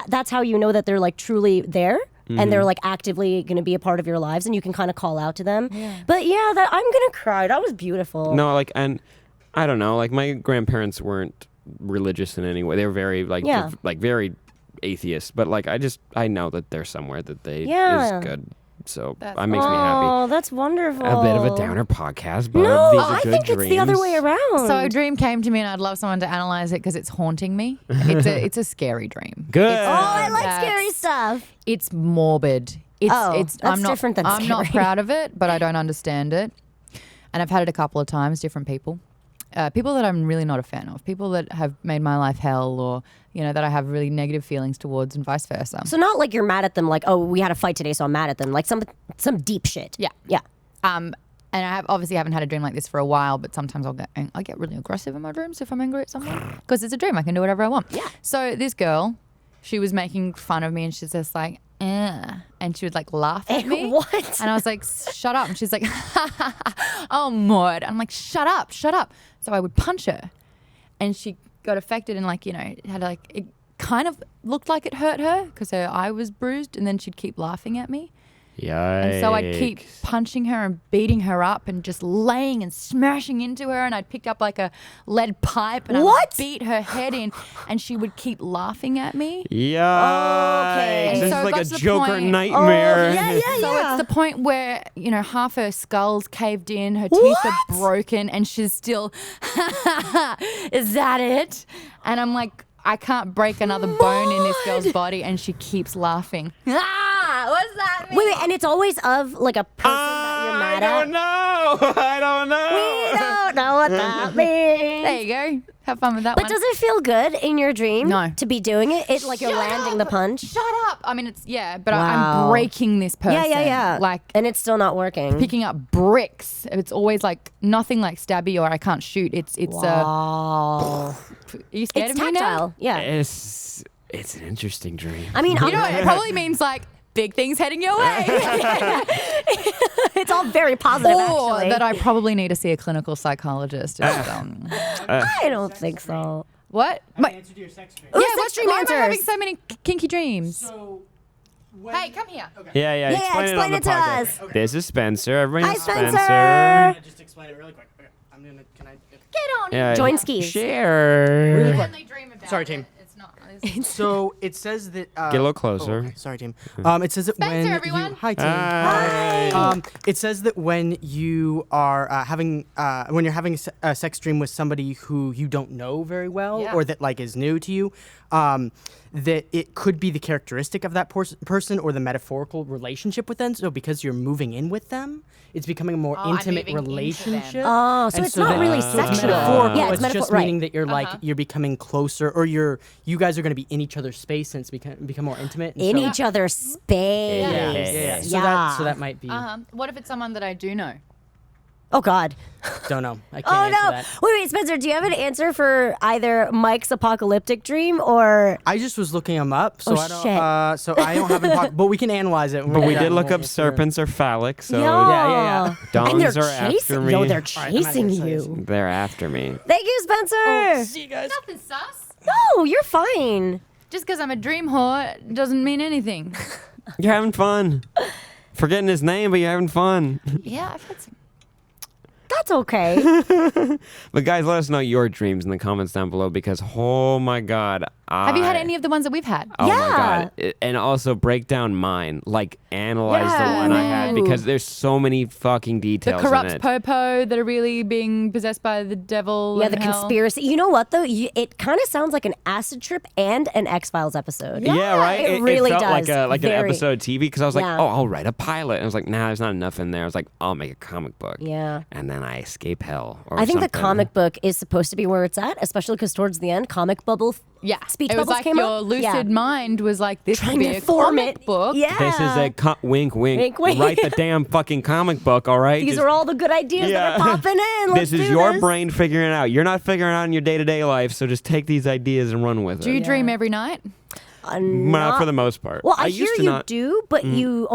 that's how you know that they're like truly there. And they're like actively going to be a part of your lives and you can kind of call out to them. But yeah, I'm going to cry. That was beautiful. No, like, and I don't know, like my grandparents weren't religious in any way. They were very like, very atheist, but like I know that they're somewhere that they is good. So that makes me happy. Oh, that's wonderful. A bit of a downer podcast, but No, these are I good think dreams. it's the other way around. So a dream came to me, and I'd love someone to analyze it because it's haunting me. It's a scary dream. Good. I like That's- scary stuff. It's morbid. That's I'm not, different than I'm not scary. proud of it, but I don't understand it. And I've had it a couple of times, different people. People that I'm really not a fan of. People that have made my life hell or, that I have really negative feelings towards and vice versa. So not like you're mad at them like, oh, we had a fight today, so I'm mad at them. Like some deep shit. Yeah. Yeah. And I obviously haven't had a dream like this for a while, but sometimes I get really aggressive in my dreams if I'm angry at someone because it's a dream. I can do whatever I want. Yeah. So this girl, she was making fun of me and she's just like, and she would like laugh at me. What? And I was like, shut up. And she's like, oh, Maud. I'm like, shut up. So I would punch her and she got affected and like, it had like, it kind of looked like it hurt her because her eye was bruised and then she'd keep laughing at me. Yikes. And so I'd keep punching her and beating her up and just laying and smashing into her. And I'd pick up like a lead pipe and I would beat her head in and she would keep laughing at me. Yikes. Okay. This So is it like got a to the Joker point- nightmare. So it's the point where, half her skull's caved in, her teeth are broken, and she's still, is that it? And I'm like, I can't break another bone in this girl's body, and she keeps laughing. What's that mean? Wait, and it's always of like a person that you're mad I at. don't know. I don't know. We don't know what that means. There you go. Have fun with that But one. does it feel good in your dream No. to be doing it? It's like you're landing the punch? Shut up. I mean, but Wow. I'm breaking this person. Yeah. Like and it's still not working. picking up bricks. It's always like nothing like stabby or I can't shoot. It's wow. are you scared It's of me now? tactile. Yeah. It's an interesting dream. I mean, You know what? It probably means like big things heading your way. it's all very positive, or actually. that I probably need to see a clinical psychologist. I don't think so. What? I have an answer to your sex dream. Ooh, Yeah, sex what's dream why am I answers. having so many kinky dreams? So, when, Hey, come here. Okay. Yeah, Yeah, explain it on the explain it to podcast. us. This is Spencer. Everybody Hi, knows Spencer. I'm gonna just explain it really quick. Okay, can I? Get on. Yeah, Join skis. Share. Really quick. Only dream about Sorry, it. team. It's So it says that. Get a little closer. Okay. Sorry, team. It says that Spencer, when everyone. you. Hi, team. Hi. It says that when you are having a sex dream with somebody who you don't know very well, Yeah. or that like is new to you, that it could be the characteristic of that person or the metaphorical relationship with them. So because you're moving in with them, it's becoming a more I'm intimate moving into them. relationship. Oh, so And it's not that- really so it's sexual. metaphorical. Yeah, it's It's metaphor- just right. meaning that you're like you're becoming closer, or you guys are going to be in each other's space and it's become more intimate. And In so, each other's space. Yeah. So that might be. What if it's someone that I do know? Oh God. Don't know. I can't Oh answer no. that. Wait, Spencer, do you have an answer for either Mike's apocalyptic dream or I just was looking them up, so Oh, I don't. shit. So I don't have any. But we can analyze it. But we did look up serpents are phallic, so yeah. And they're dongs are after chasing. me. Yo, they're right, I'm not chasing gonna say you. They're after me. Thank you, Spencer. See you guys. Nothing sus. No, you're fine. Just because I'm a dream whore doesn't mean anything. You're having fun. Forgetting his name, but you're having fun. Yeah, I've had some. That's okay. But guys, let us know your dreams in the comments down below because, oh my God. Have you had any of the ones that we've had? Oh Yeah. my God. And also break down mine. Like analyze the Yeah, one I had man. because there's so many fucking The details in corrupt it. popo that are really being possessed by the devil. Yeah, and the hell. conspiracy. You know what though? It kind of sounds like an acid trip and an X-Files episode. Yeah, right. It really felt does. like an Very. episode of TV because I was like, Yeah. oh, I'll write a pilot. And I was like, nah, there's not enough in there. I was like, I'll make a comic book. Yeah. And then I escape hell. Or I think the something. comic book is supposed to be where it's at, especially because towards the end, comic bubble. Yeah, Speech it was bubbles like came your up. lucid Yeah. mind was like this Trying could be to a form comic it. book. Yeah. This is a wink, wink. Wink, wink. Write the damn fucking comic book, all right? These Just- are all the good ideas that are popping in. Let's this is do your this. brain figuring it out. You're not figuring it out in your day-to-day life, so just take these ideas and run with it. Do you dream every night? Not for the most part. Well, I used hear to you not. do, but you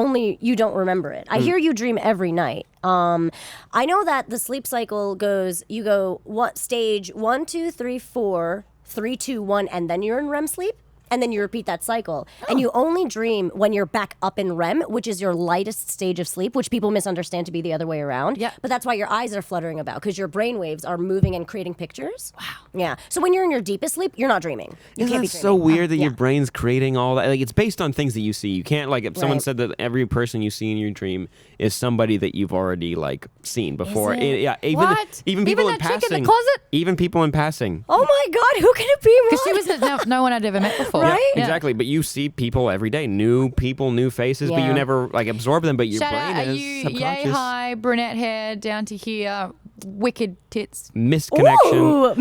don't remember it. I hear you dream every night. I know that the sleep cycle goes. You go what stage 1, 2, 3, 4, 3, 2, 1, and then you're in REM sleep. And then you repeat that cycle. And you only dream when you're back up in REM, which is your lightest stage of sleep, which people misunderstand to be the other way around. Yeah. But that's why your eyes are fluttering about, because your brain waves are moving and creating pictures. Wow. Yeah. So when you're in your deepest sleep, you're not dreaming. You Isn't can't that be so dreaming. weird that Yeah. your brain's creating all that? Like it's based on things that you see. You can't like if someone Right. said that every person you see in your dream is somebody that you've already like seen before. it? Yeah, What? even people Even in that chick in the passing. closet? Even people in passing. Oh my God, who can it be? Because she Ron? was no one I'd ever met before. Right? Yeah, exactly. But you see people every day, new people, new faces, but Yeah. you never like absorb them. But your Shout brain out, are is you yay subconscious. high, brunette hair, down to here, wicked tits. Misconnection. Ooh,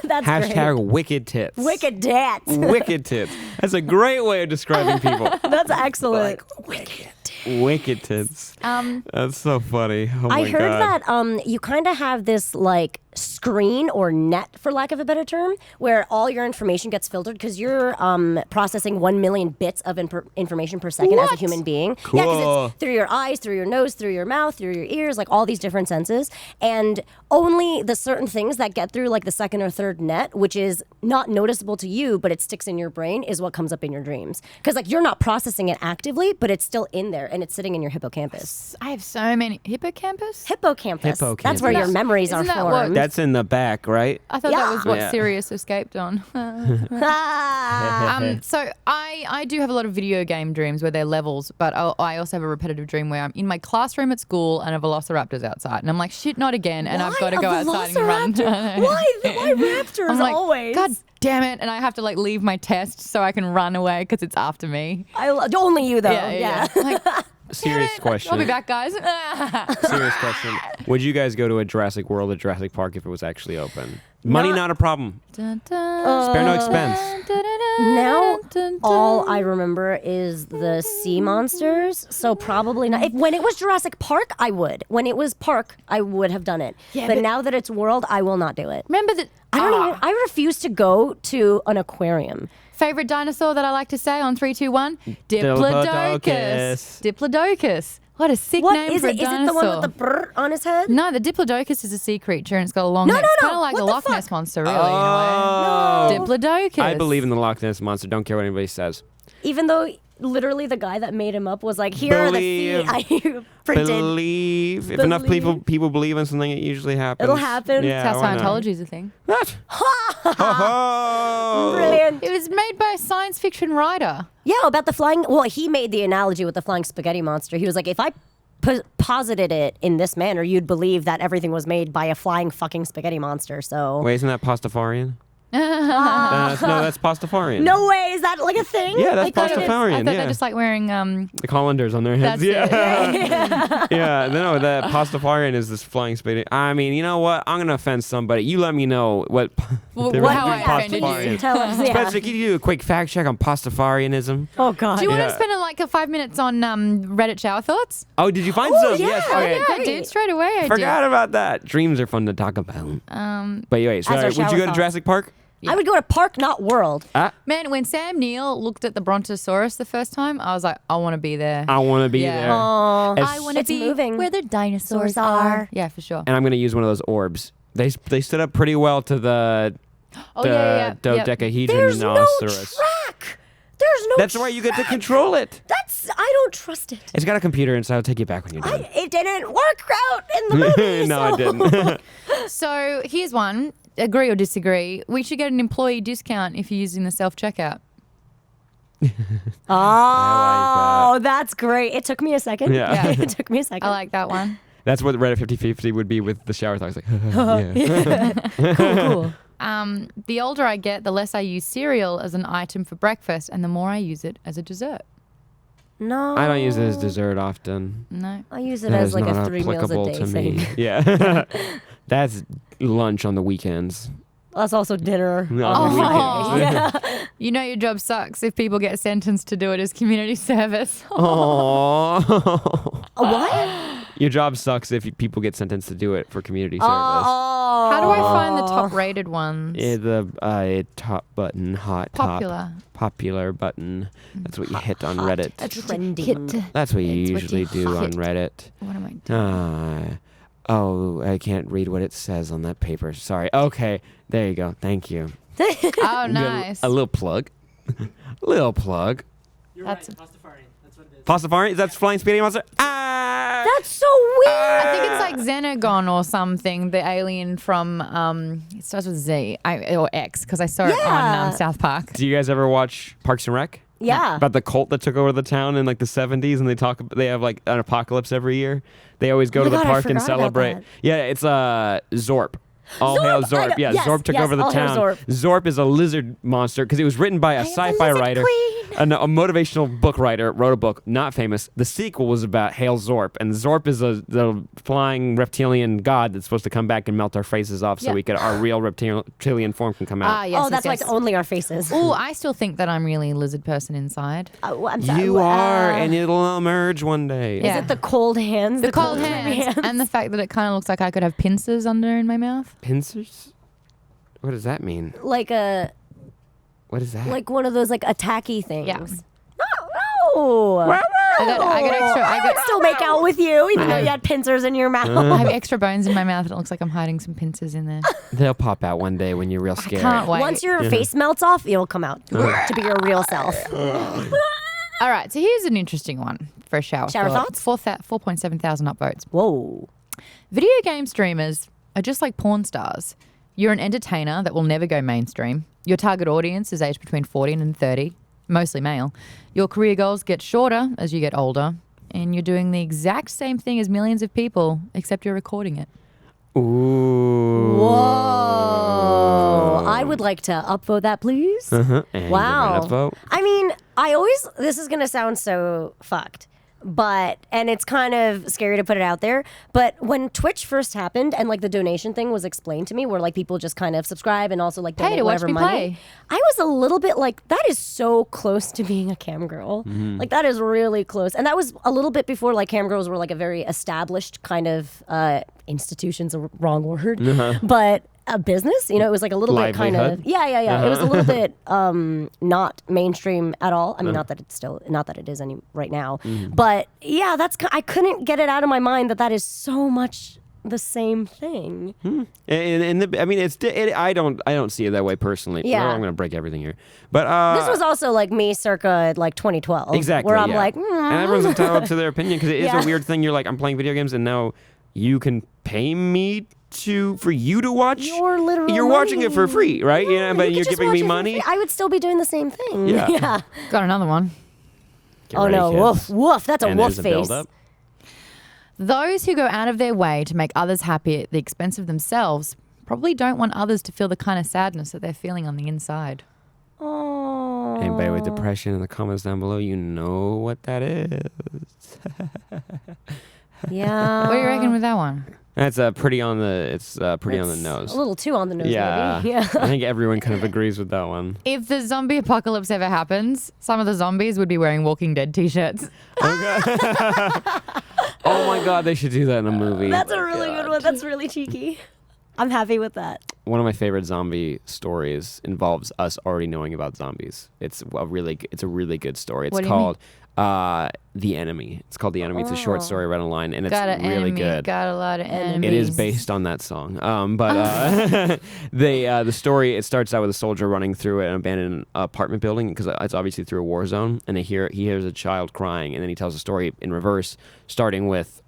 That's Hashtag great. wicked tits. Wicked dance. Wicked tits. That's a great way of describing people. That's excellent. Wicked tits. That's so funny. Oh I my heard God. that you kind of have this like screen or net, for lack of a better term, where all your information gets filtered because you're processing 1 million bits of information per second as a What? human being. Yeah, Cool. because it's through your eyes, through your nose, through your mouth, through your ears, like all these different senses. And only the certain things that get through like the second or third net, which is not noticeable to you, but it sticks in your brain, is what comes up in your dreams. Because like you're not processing it actively, but it's still in there and it's sitting in your hippocampus. I have so many hippocampus. Hippocampus. That's Hippocampus. where your Isn't memories are that what- formed. That's in the back, right? I thought that was what Yeah. Sirius escaped on. Ah. So I do have a lot of video game dreams where they're levels, but I also have a repetitive dream where I'm in my classroom at school and a velociraptor's outside, and I'm like, shit, not again, and I've got to Why go a outside and run. velociraptor? Why raptors I'm like, always? God damn it, and I have to like leave my test so I can run away because it's after me. Only you though. Yeah. Like, Serious question. I'll be back, guys. Serious question. Would you guys go to a Jurassic World or Jurassic Park if it was actually open? Money, not a problem. Dun, dun, Spare no expense. dun, dun, dun, Now dun, dun. all I remember is the sea monsters, so probably not. When it was Jurassic Park, I would. When it was Park, I would have done it. Yeah, but but- now that it's World, I will not do it. Remember that I refuse to go to an aquarium. favorite dinosaur that I like to say on 3, 2, 1? Diplodocus. Diplodocus. Diplodocus. What a sick What name is for a it? Is dinosaur. it the one with the brr on his head? No, the Diplodocus is a sea creature and it's got a long No, neck. no, It's no. kind of like What the the Loch Ness fuck? Monster, really, Oh. in a way. Diplodocus. I believe in the Loch Ness Monster. Don't care what anybody says. Even though literally the guy that made him up was like, here are the I printed. Believe. If enough people believe in something, it usually happens. It'll happen. Yeah, That's how why not? Scientology is a thing. What? Ho-ho! Brilliant. It was made by a science fiction writer. Yeah, about the flying. Well, he made the analogy with the flying spaghetti monster. He was like, if I posited it in this manner, you'd believe that everything was made by a flying fucking spaghetti monster. So Wait, isn't that Pastafarian? No, that's Pastafarian. no way, is that like a thing? Yeah, that's I thought Pastafarian. they Yeah. just like wearing The colanders on their heads. That's it. Yeah. No, that Pastafarian is this flying spaghetti. I mean, you know what? I'm gonna offend somebody. You let me know what. Well, difference how I between offended you. Pastafarian. Tell us. Yeah. Spencer, can you do a quick fact check on Pastafarianism? Oh God. Do you want Yeah. to spend like 5 minutes on Reddit shower thoughts? Oh, did you find some? yeah. Yes. Oh, Okay. yeah. I did straight away. I Forgot about that. Dreams are fun to talk about. did. But wait, As sorry. our Would you shower go to thoughts. Jurassic Park? I would go to Park, not World. Man, when Sam Neill looked at the Brontosaurus the first time, I was like, I want to be there. I want to be Yeah. there. Oh, As- I want to It's be moving. where the dinosaurs are. Yeah, for sure. And I'm gonna use one of those orbs. They stood up pretty well to the Oh, yeah. dodecahedron there's no rhinoceros. track. There's no. That's where you get to control it. I don't trust it. It's got a computer inside. I'll take you back when you're done. It didn't work out in the movie. No, so. it didn't. So here's one. Agree or disagree? We should get an employee discount if you're using the self-checkout. Oh, that's great. It took me a second. Yeah. It took me a second. I like that one. That's what Reddit 50/50 would be with the shower thoughts. Like, yeah. cool. The older I get, the less I use cereal as an item for breakfast, and the more I use it as a dessert. No. I don't use it as dessert often. No. I use it That as is like a not 3 meals a applicable day to thing. me. Yeah. That's lunch on the weekends. That's also dinner. No, on the Oh. weekends. Yeah. You know your job sucks if people get sentenced to do it as community service. Oh. What? Your job sucks if people get sentenced to do it for community service. Oh. How do I find the top-rated ones? Yeah, the top button, hot Popular. top, popular button. That's what you hit on Reddit. Trending. That's what you It's what you usually do on hit. Reddit. What am I doing? Oh, I can't read what it says on that paper. Sorry. Okay, there you go. Thank you. Oh, nice. A little plug. Little plug. That's Pastafarian. That's what it is. Pastafarian? Is that flying spaghetti monster? Ah! That's so weird. I think it's like Xenogon or something, the alien from, it starts with Z, or X, because I saw it Yeah. on South Park. Do you guys ever watch Parks and Rec? Yeah. About the cult that took over the town in like the 70s, and they have like an apocalypse every year. They always go Oh to my the God, I park and forgot about celebrate. that. Yeah, it's Zorp. All hail Zorp, I know. Zorp. Yeah, Yes, Zorp took yes, over the all hail town. Zorp. Zorp is a lizard monster because it was written by a am the sci-fi lizard writer, queen. a motivational book writer, wrote a book, not famous. The sequel was about Hail Zorp, and Zorp is the flying reptilian god that's supposed to come back and melt our faces off so Yeah. our real reptilian form can come out. Ah, yes. Oh, that's why yes. it's only our faces. Oh, I still think that I'm really a lizard person inside. Oh, I'm sorry. You are, and it'll emerge one day. Yeah. Is it the cold hands? The cold clammy hands and the fact that it kind of looks like I could have pincers under in my mouth. Pincers? What does that mean? like What is that? like one of those like attacky things. Yeah. No. I got extra. I would still make out with you, even though you had pincers in your mouth. I have extra bones in my mouth, and it looks like I'm hiding some pincers in there. They'll pop out one day when you're real scared. Can't wait. Once your face melts off, it'll come out to be your real self. All right, so here's an interesting one for a shower. Shower thought. thoughts? 4.7 thousand upvotes. Whoa. Video game streamers are just like porn stars. You're an entertainer that will never go mainstream. Your target audience is aged between 40 and 30, mostly male. Your career goals get shorter as you get older, and you're doing the exact same thing as millions of people, except you're recording it. Ooh. Whoa. I would like to upvote that, please. Uh-huh. And Wow. you're gonna vote. I mean, this is going to sound so fucked, and it's kind of scary to put it out there, but when Twitch first happened and like the donation thing was explained to me where like people just kind of subscribe and also like Pay donate to watch whatever me money, play. I was a little bit like, that is so close to being a cam girl. Like that is really close. And that was a little bit before like cam girls were like a very established kind of institution's a wrong word, but a business, it was like a little bit kind of, Livelihood? yeah. It was a little bit not mainstream at all. I mean, not that it is any right now, but yeah, I couldn't get it out of my mind that is so much the same thing. I mean, I don't see it that way personally. Yeah. I'm gonna break everything here, but This was also like me circa like 2012. exactly Where I'm yeah. like, and everyone's entitled to their opinion because it is Yeah. a weird thing. You're like, I'm playing video games, and now you can pay me for you to watch. You're watching it for free, right? Yeah, but you you're could just giving watch me it for money. free. I would still be doing the same thing. Yeah. Got another one. Get Oh ready, no, kids. woof, woof. That's a And woof there's a face. build-up. Those who go out of their way to make others happy at the expense of themselves probably don't want others to feel the kind of sadness that they're feeling on the inside. Oh. Anybody with depression in the comments down below, you know what that is. Yeah. What do you reckon with that one? That's pretty on the nose. A little too on the nose, Yeah, maybe. Yeah. I think everyone kind of agrees with that one. If the zombie apocalypse ever happens, some of the zombies would be wearing Walking Dead t-shirts. Oh my god, they should do that in a movie. That's a really good one. That's really cheeky. I'm happy with that. One of my favorite zombie stories involves us already knowing about zombies. It's a really good story. It's What do you called The Enemy. It's called The Enemy. It's a short story read online, and it's Got an really enemy, good. got a lot of enemies. It is based on that song. But the story, it starts out with a soldier running through an abandoned apartment building because it's obviously through a war zone, and he hears a child crying, and then he tells the story in reverse, starting with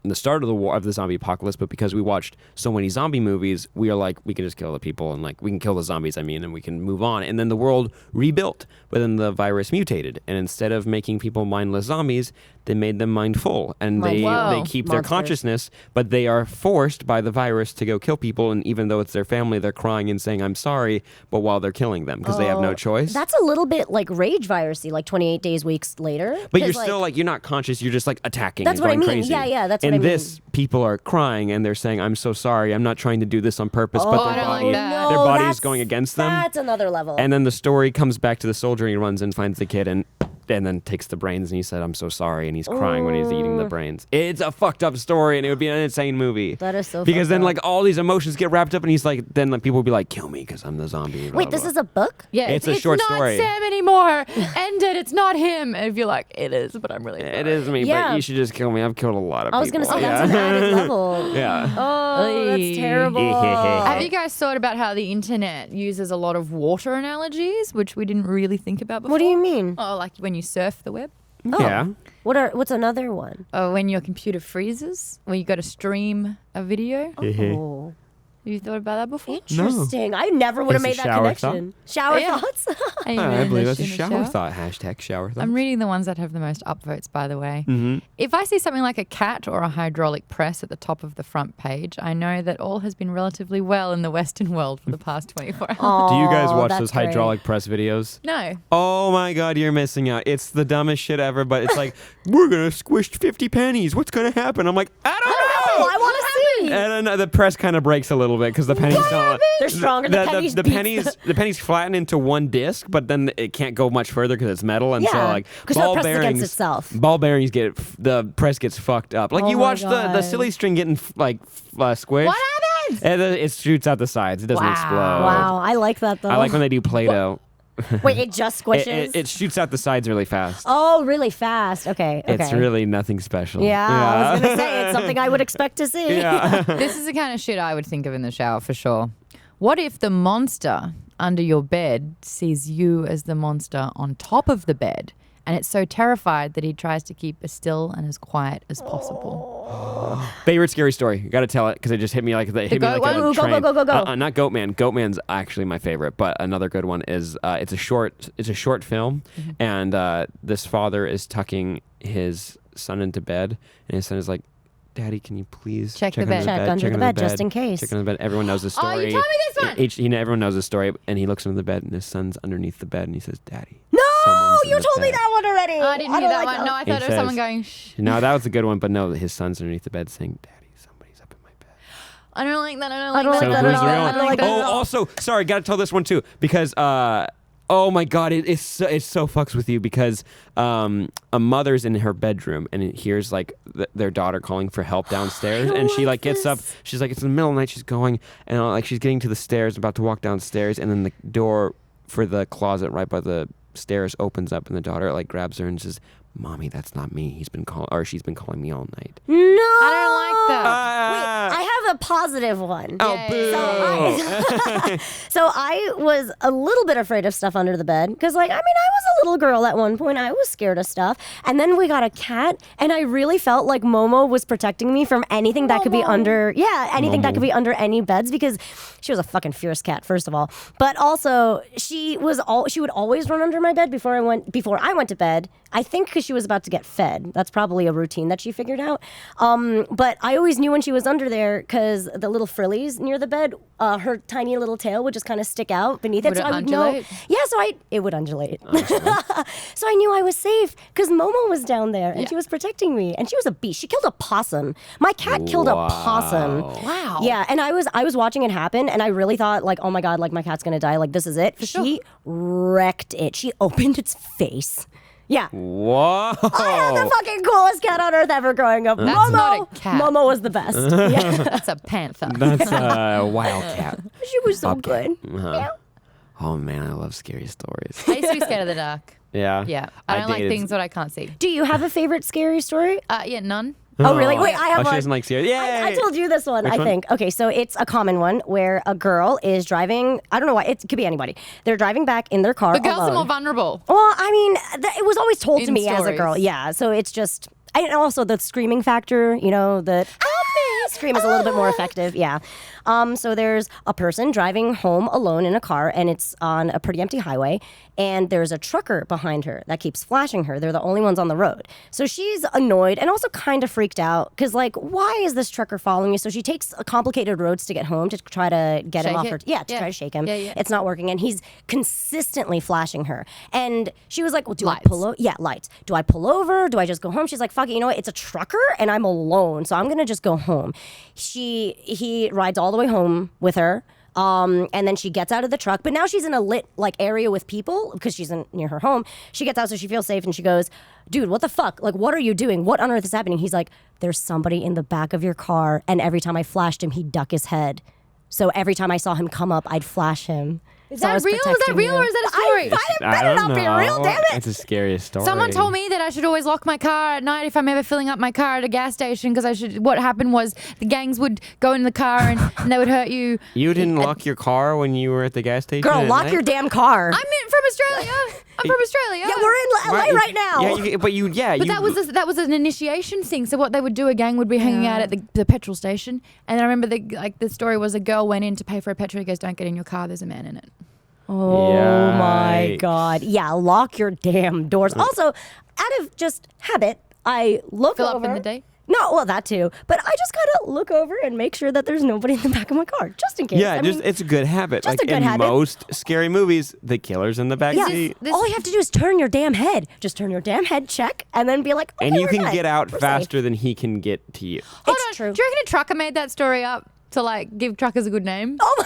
the start of the zombie apocalypse. But because we watched so many zombie movies, we are like, we can just kill the people and like we can kill the zombies, and we can move on. And then the world rebuilt, but then the virus mutated, and instead of making people mindless zombies, they made them mindful, and they Whoa. keep their Monsters. consciousness, but they are forced by the virus to go kill people. And even though it's their family, they're crying and saying, "I'm sorry," but while they're killing them because they have no choice. That's a little bit like rage virusy, like 28 days, weeks later. But you're 'Cause, still like, you're not conscious. You're just like attacking That's and what I going mean. crazy. Yeah, that's what and I mean. this, people are crying and they're saying, "I'm so sorry. I'm not trying to do this on purpose," but I their don't like body, that. their No, body is that's- going against them. That's another level. And then the story comes back to the soldier, and he runs and finds the kid and then takes the brains, and he said, "I'm so sorry," and he's crying when he's eating the brains. It's a fucked up story, and it would be an insane movie. That is so because fucked then up. like all these emotions get wrapped up, and he's like, then like people will be like, "Kill me because I'm the zombie." Wait, this is a book? Yeah, It's a short not story. Sam anymore. End it. It's not him. And if you're like, it is, but I'm really sorry. It is me, Yeah. but you should just kill me. I've killed a lot of people. I was going to say yeah. that's an added level. Yeah. Oh, that's Ay. terrible. Have you guys thought about how the internet uses a lot of water analogies, which we didn't really think about before? What do you mean? Oh, like when you surf the web? Yeah. What's another one? Or when your computer freezes, when you got to stream a video? Oh, Have you thought about that before? interesting. I never would have It's made a that shower connection. Shower Yeah. thoughts? Are you I really believe that's a in the shower thought. Hashtag shower thought. I'm reading the ones that have the most upvotes, by the way. Mm-hmm. If I see something like a cat or a hydraulic press at the top of the front page, I know that all has been relatively well in the Western world for the past 24 hours. Do you guys watch that's those great. hydraulic press videos? No. Oh my god, you're missing out. It's the dumbest shit ever, but it's like, we're gonna squish 50 pennies. What's gonna happen? I'm like, I don't know. I want to see. And then the press kind of breaks a little bit because the pennies don't. They're stronger. The pennies the beats pennies the pennies flatten into one disc, but then it can't go much further because it's metal, and so Yeah, like 'cause it ball presses against bearings, itself. ball bearings the press gets fucked up. Like Oh you my watch the God. silly string getting squished. What happens? And then it shoots out the sides. It doesn't Wow. explode. Wow, I like that though. I like when they do Play-Doh. Wait, it just squishes? It shoots out the sides really fast. Oh, really fast. Okay. It's really nothing special. Yeah, I was going to say, it's something I would expect to see. Yeah. This is the kind of shit I would think of in the shower for sure. What if the monster under your bed sees you as the monster on top of the bed, and it's so terrified that he tries to keep as still and as quiet as possible? Favorite scary story. Got to tell it because it just hit me like a goat one? Ooh, go, train. go, go, go, go. Not Goatman. Goatman's actually my favorite, but another good one is it's a short film, Mm-hmm. and this father is tucking his son into bed, and his son is like, "Daddy, can you please Check the under bed. Check under the bed, just in case." Check under the bed. Everyone knows the story. Oh, you told me this one! Everyone knows the story, and he looks under the bed, and his son's underneath the bed, and he says, "Daddy." No, someone's in you the told me bed." that one already. I didn't hear don't that like one. No, I He thought it was someone says- going, shh. No, that was a good one, but no, his son's underneath the bed saying, "Daddy, somebody's up in my bed." I don't like that. I don't I like don't that. So like that who's at the all. real I one? don't like that Oh, at all. also, sorry, gotta tell this one too because oh my god, it so fucks with you because a mother's in her bedroom and it hears like their daughter calling for help downstairs, and she like gets up. She's like, it's in the middle of the night. She's going and like she's getting to the stairs, about to walk downstairs, and then the door for the closet right by the stairs opens up and the daughter like grabs her and says, "Mommy, that's not me. She's been calling me all night." No, I don't like that. Wait, I have a positive one. Oh, boo! So I was a little bit afraid of stuff under the bed because, like, I was a little girl at one point. I was scared of stuff. And then we got a cat, and I really felt like Momo was protecting me from anything that could be under, that could be under any beds because she was a fucking fierce cat, first of all. But also, she would always run under my bed before I went to bed. I think because she was about to get fed. That's probably a routine that she figured out. But I always knew when she was under there because the little frillies near the bed, her tiny little tail would just kind of stick out beneath it. Would So it I would know. undulate? Yeah, it would undulate. So I knew I was safe because Momo was down there and she was protecting me. And she was a beast. She killed a possum. My cat killed a possum. Wow. Yeah, and I was watching it happen, and I really thought, like, oh my God, like my cat's gonna die. Like, this is it. She wrecked it. She opened its face. Yeah. Whoa! I had the fucking coolest cat on earth ever growing up. That's Momo, not a cat. Momo was the best. Yeah. That's a panther. That's a wildcat. She was so good. Uh-huh. Oh man, I love scary stories. I used to be scared of the dark. Yeah. Yeah. I don't like dated- things that I can't see. Do you have a favorite scary story? Yeah, none. Oh, really? Wait, I have She one. doesn't like scary. Yeah. I told you this one, Which I one? think. Okay, so it's a common one where a girl is driving. I don't know why. It could be anybody. They're driving back in their car But girls alone. are more vulnerable. Well, I mean, it was always told to In me as a stories. girl. Yeah, so it's just, and also the screaming factor, the scream is a little bit more effective. Yeah. So there's a person driving home alone in a car, and it's on a pretty empty highway, and there's a trucker behind her that keeps flashing her. They're the only ones on the road. So she's annoyed and also kind of freaked out because, like, why is this trucker following you? So she takes complicated roads to get home to try to get him Shake off it? her. Yeah, to Yeah. try to shake him. Yeah. It's not working, and he's consistently flashing her. And she was like, "Well, do Lights. I pull over? Yeah, lights. Do I pull over? Do I just go home?" She's like, "Fuck it. You know what? It's a trucker, and I'm alone, so I'm gonna just go home." He rides all the way home with her. And then she gets out of the truck, but now she's in a lit area with people because she's near her home. She gets out so she feels safe, and she goes, "Dude, what the fuck? Like, what are you doing? What on earth is happening?" He's like, "There's somebody in the back of your car, and every time I flashed him, he'd duck his head. So every time I saw him come up, I'd flash him." Is So I that was real? Is that protecting real, you. or is that a story? It better not be real, damn it. It's the scariest story. Someone told me that I should always lock my car at night if I'm ever filling up my car at a gas station because what happened was the gangs would go in the car and they would hurt you. You didn't lock your car when you were at the gas station? Girl, at lock night? your damn car. I'm from Australia. I'm from Australia. Yeah, we're in LA right now. Yeah, But that was an initiation thing. So what they would do, a gang would be hanging out at the petrol station, and then I remember the story was a girl went in to pay for a petrol. He goes, "Don't get in your car. There's a man in it." Oh my Yikes. God. Yeah, lock your damn doors. Also, out of just habit, I look Fill over. up in the day. No, well, that too. But I just gotta look over and make sure that there's nobody in the back of my car, just in case. Yeah, I just mean, it's a good habit. just Like a good in habit. most scary movies, the killer's in the back yeah. seat. All you have to do is turn your damn head. Just turn your damn head, check, and then be like, okay, And you we're can good. get out We're safe. faster than he can get to you. Hold It's on. true. Do you reckon a trucker made that story up to like give truckers a good name? Oh,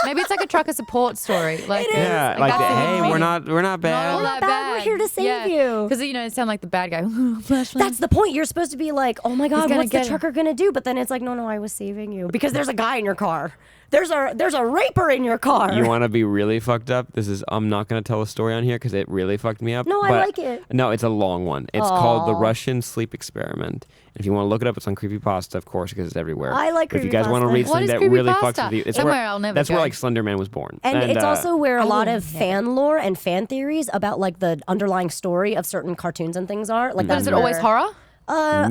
Maybe it's like a trucker support story. Like, It is. Yeah, like that's the hey, meaning. we're not bad. all not that bad. We're here to save you. Because it sound like the bad guy. Flashlight. that's the point. You're supposed to be like, oh my God, gonna what's the get her. trucker gonna do? But then it's like, no, I was saving you because there's a guy in your car. There's a raper in your car. You want to be really fucked up? I'm not going to tell a story on here because it really fucked me up. No, I but- like it. No, it's a long one. It's called The Russian Sleep Experiment. And if you want to look it up, it's on Creepypasta, of course, because it's everywhere. I like But if you guys want to Creepypasta. read What something is that really Creepypasta? fucks with you, it's Somewhere where, I'll never that's where go. like Slender Man was born. And it's also where a lot will of fan lore and fan theories about like the underlying story of certain cartoons and things are. Like, But that's is it always where- horror?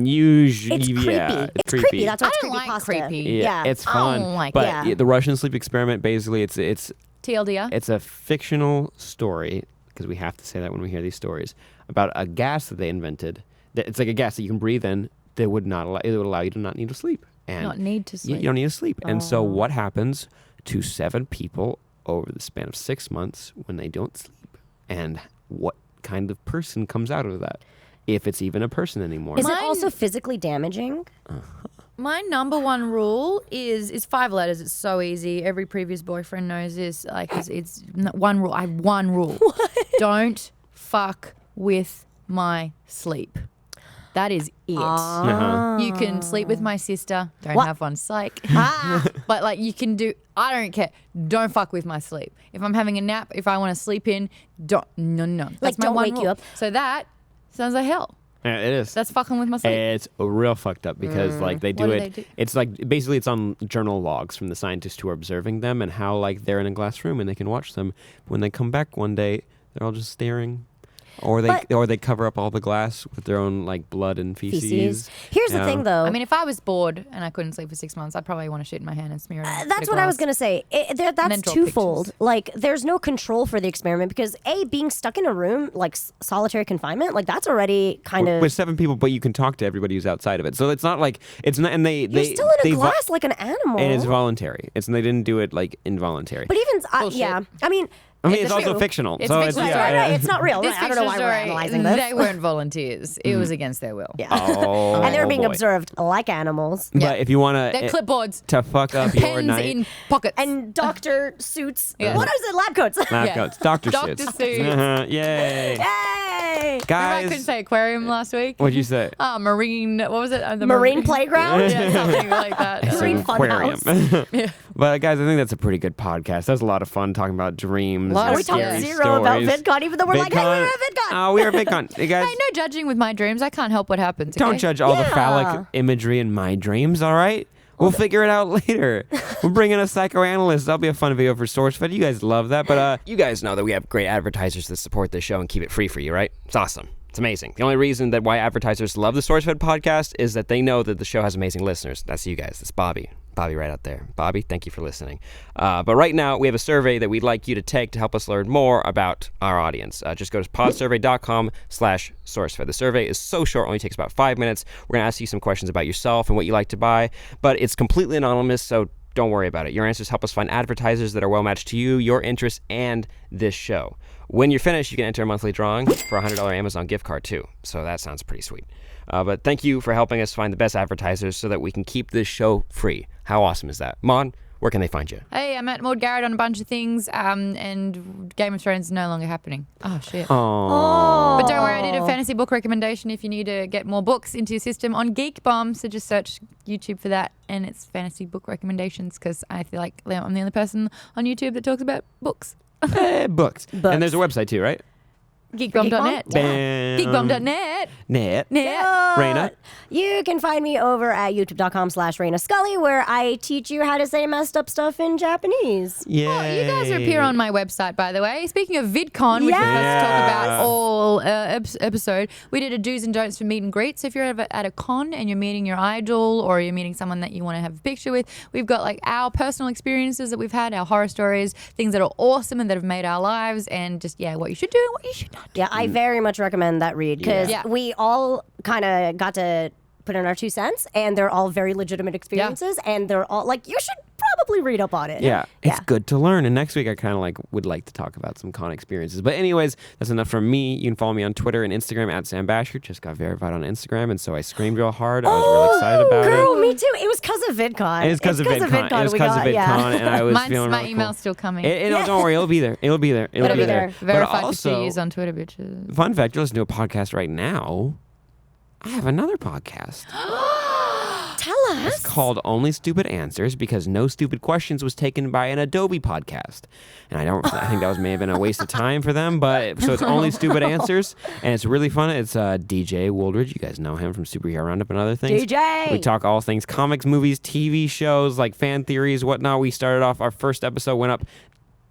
usually, It's creepy. yeah, It's creepy. That's what's I don't like creepypasta. creepy. yeah, it's fun. don't like but it. Yeah. the Russian Sleep Experiment, basically, it's TLDR. It's a fictional story, because we have to say that when we hear these stories, about a gas that they invented. It's like a gas that you can breathe in that would not allow, it would allow you to not need to sleep. And Not need to sleep. You don't need to sleep. And so what happens to 7 people over the span of 6 months when they don't sleep? And what kind of person comes out of that? If it's even a person anymore. Is it Mine- also physically damaging? My number one rule is 5 letters. It's so easy. Every previous boyfriend knows this. Like, it's one rule. I have one rule. Don't fuck with my sleep. That is it. You can sleep with my sister. Don't What? have one, psych. Ah. But like you can do, I don't care. Don't fuck with my sleep. If I'm having a nap, if I want to sleep in, no. That's my don't one wake you rule. up. So that sounds like hell. Yeah, it is. That's fucking with my sleep. It's real fucked up because like they do What do it. they do? It's like basically it's on journal logs from the scientists who are observing them and how like they're in a glass room and they can watch them. When they come back one day, they're all just staring. Or they cover up all the glass with their own like blood and feces. Here's the Yeah. thing, though. I mean, if I was bored and I couldn't sleep for 6 months, I'd probably want to shit in my hand and smear it on. That's what I was going to say. then That's draw twofold. pictures. Like, there's no control for the experiment because, A, being stuck in a room, like solitary confinement, like, that's already kind of. With 7 people, but you can talk to everybody who's outside of it. So it's not like it's not. And You're they still in a glass like an animal. and it's voluntary. They didn't do it like involuntary. But even, Bullshit. yeah. I mean, it's also true. fictional. It's so fictional. it's right, it's not real. This I don't know why fiction we're story, analyzing this. They weren't volunteers. It was against their will. Yeah. Oh, And they were being boy. observed like animals. But Yeah. if you want They're clipboards, to fuck up your pens night, in pockets. And doctor suits. Yeah. What is it? Lab coats. lab Yeah. coats, doctor Doctor suits. suits. Yay, Yay! Remember I couldn't guys! say aquarium last week? What'd you say? Marine, what was it? The Marine playground? Yeah, something like that. It's Marine an fun aquarium. Yeah. But guys, I think that's a pretty good podcast. That was a lot of fun talking about dreams. Lot and of We talked scary zero about stories. VidCon, even though we're like, hey, we're VidCon. at VidCon. Oh, we are VidCon. Hey guys, Hey, no judging with my dreams. I can't help what happens. don't okay? judge all the Yeah. phallic imagery in my dreams. All right. We'll figure it out later. We're bringing a psychoanalyst. That'll be a fun video for SourceFed. You guys love that. But you guys know that we have great advertisers that support this show and keep it free for you, right? It's awesome. It's amazing. The only reason that why advertisers love the SourceFed podcast is that they know that the show has amazing listeners. That's you guys. That's Bobby. Bobby right out there. Bobby, thank you for listening. But right now, we have a survey that we'd like you to take to help us learn more about our audience. Just go to podsurvey.com/SourceFed. The survey is so short, only takes about 5 minutes. We're going to ask you some questions about yourself and what you like to buy, but it's completely anonymous, so don't worry about it. Your answers help us find advertisers that are well matched to you, your interests, and this show. When you're finished, you can enter a monthly drawing for a $100 Amazon gift card, too. So that sounds pretty sweet. But thank you for helping us find the best advertisers so that we can keep this show free. How awesome is that? Mon, where can they find you? Hey, I'm at Maud Garrett on a bunch of things, and Game of Thrones is no longer happening. Oh, shit. Oh. But don't worry, I did a fantasy book recommendation if you need to get more books into your system on Geek Bomb. So just search YouTube for that, and it's fantasy book recommendations because I feel like I'm the only person on YouTube that talks about books. Books. And there's a website, too, right? Geekbomb.net. Bam. Geekbomb.net. Net. Net. Raina. You can find me over at youtube.com/Raina Scully, where I teach you how to say messed up stuff in Japanese. Yeah. Oh, you guys appear on my website, by the way. Speaking of VidCon, which we're supposed to talk about all episode, we did a do's and don'ts for meet and greet. So if you're at a con and you're meeting your idol or you're meeting someone that you want to have a picture with, we've got like our personal experiences that we've had, our horror stories, things that are awesome and that have made our lives, and just, what you should do and what you should not do. Yeah, I very much recommend that read because Yeah. we all kind of got to put in our 2 cents, and they're all very legitimate experiences, and they're all like, you should probably read up on it. Yeah, it's good to learn. And next week, I kind of would like to talk about some con experiences. But anyways, that's enough from me. You can follow me on Twitter and Instagram at Sam Basher. Just got verified on Instagram, and so I screamed real hard. I was really excited about Girl, it. me too. It was because of VidCon. It was because of VidCon. It was because of VidCon, and I was feeling My really email's cool. still coming. Don't worry, it'll be there. It'll be there. It'll be there. But Verified for also, 2 years on Twitter, bitches. fun fact, you're listening to a podcast right now. I have another podcast. Tell us. It's called Only Stupid Answers because No Stupid Questions was taken by an Adobe podcast. And I think that may have been a waste of time for them, but so it's Only Stupid Answers, and it's really fun. It's DJ Wooldridge. You guys know him from Superhero Roundup and other things. DJ! We talk all things comics, movies, TV shows, like fan theories, whatnot. We started off, our first episode went up.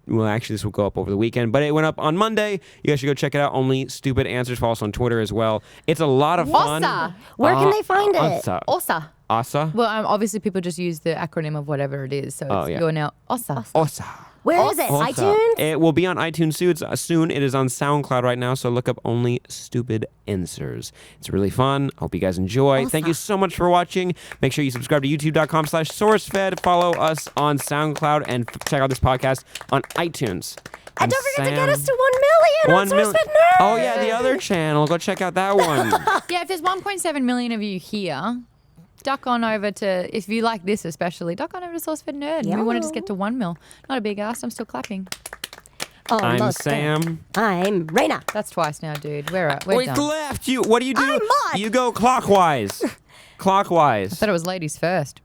Well, actually, this will go up over the weekend, but it went up on Monday. You guys should go check it out. Only Stupid Answers. Follow us on Twitter as well. It's a lot of fun. Osa. Where can they find it? Osa. OSA. Osa? Well, obviously people just use the acronym of whatever it is, so you're now OSA. Osa. Where is it? Osa. iTunes? It will be on iTunes soon. It is on SoundCloud right now, so look up Only Stupid Answers. It's really fun. Hope you guys enjoy. Thank you so much for watching. Make sure you subscribe to youtube.com/SourceFed. Follow us on SoundCloud and check out this podcast on iTunes. And don't forget to get Sam. us to 1 million on 1 million. SourceFed Nerd. Oh, yeah, the other channel. Go check out that one. Yeah, if there's 1.7 million of you here, duck on over to, if you like this especially, duck on over to SourceFed Nerd. Yeah. We want to just get to 1 mil. Not a big ass. I'm still clapping. I'm Almost there. Sam. I'm Raina. That's twice now, dude. We're Wait, done. left. What do you do? I'm Maud. You go clockwise. Clockwise. Thought it was ladies first.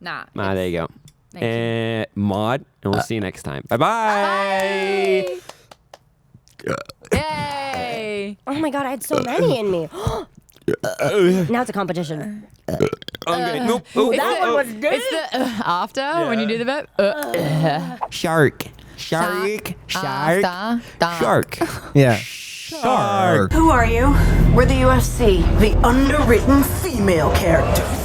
Nah. There you go. Thank Maud, and we'll see you next time. Bye-bye. Yay! Oh my god, I had so many in me. Now it's a competition. Okay. Nope. That one was good. It's the after when you do the verb. Shark. After. Shark. Yeah. Shark. Who are you? We're the UFC, the underwritten female characters.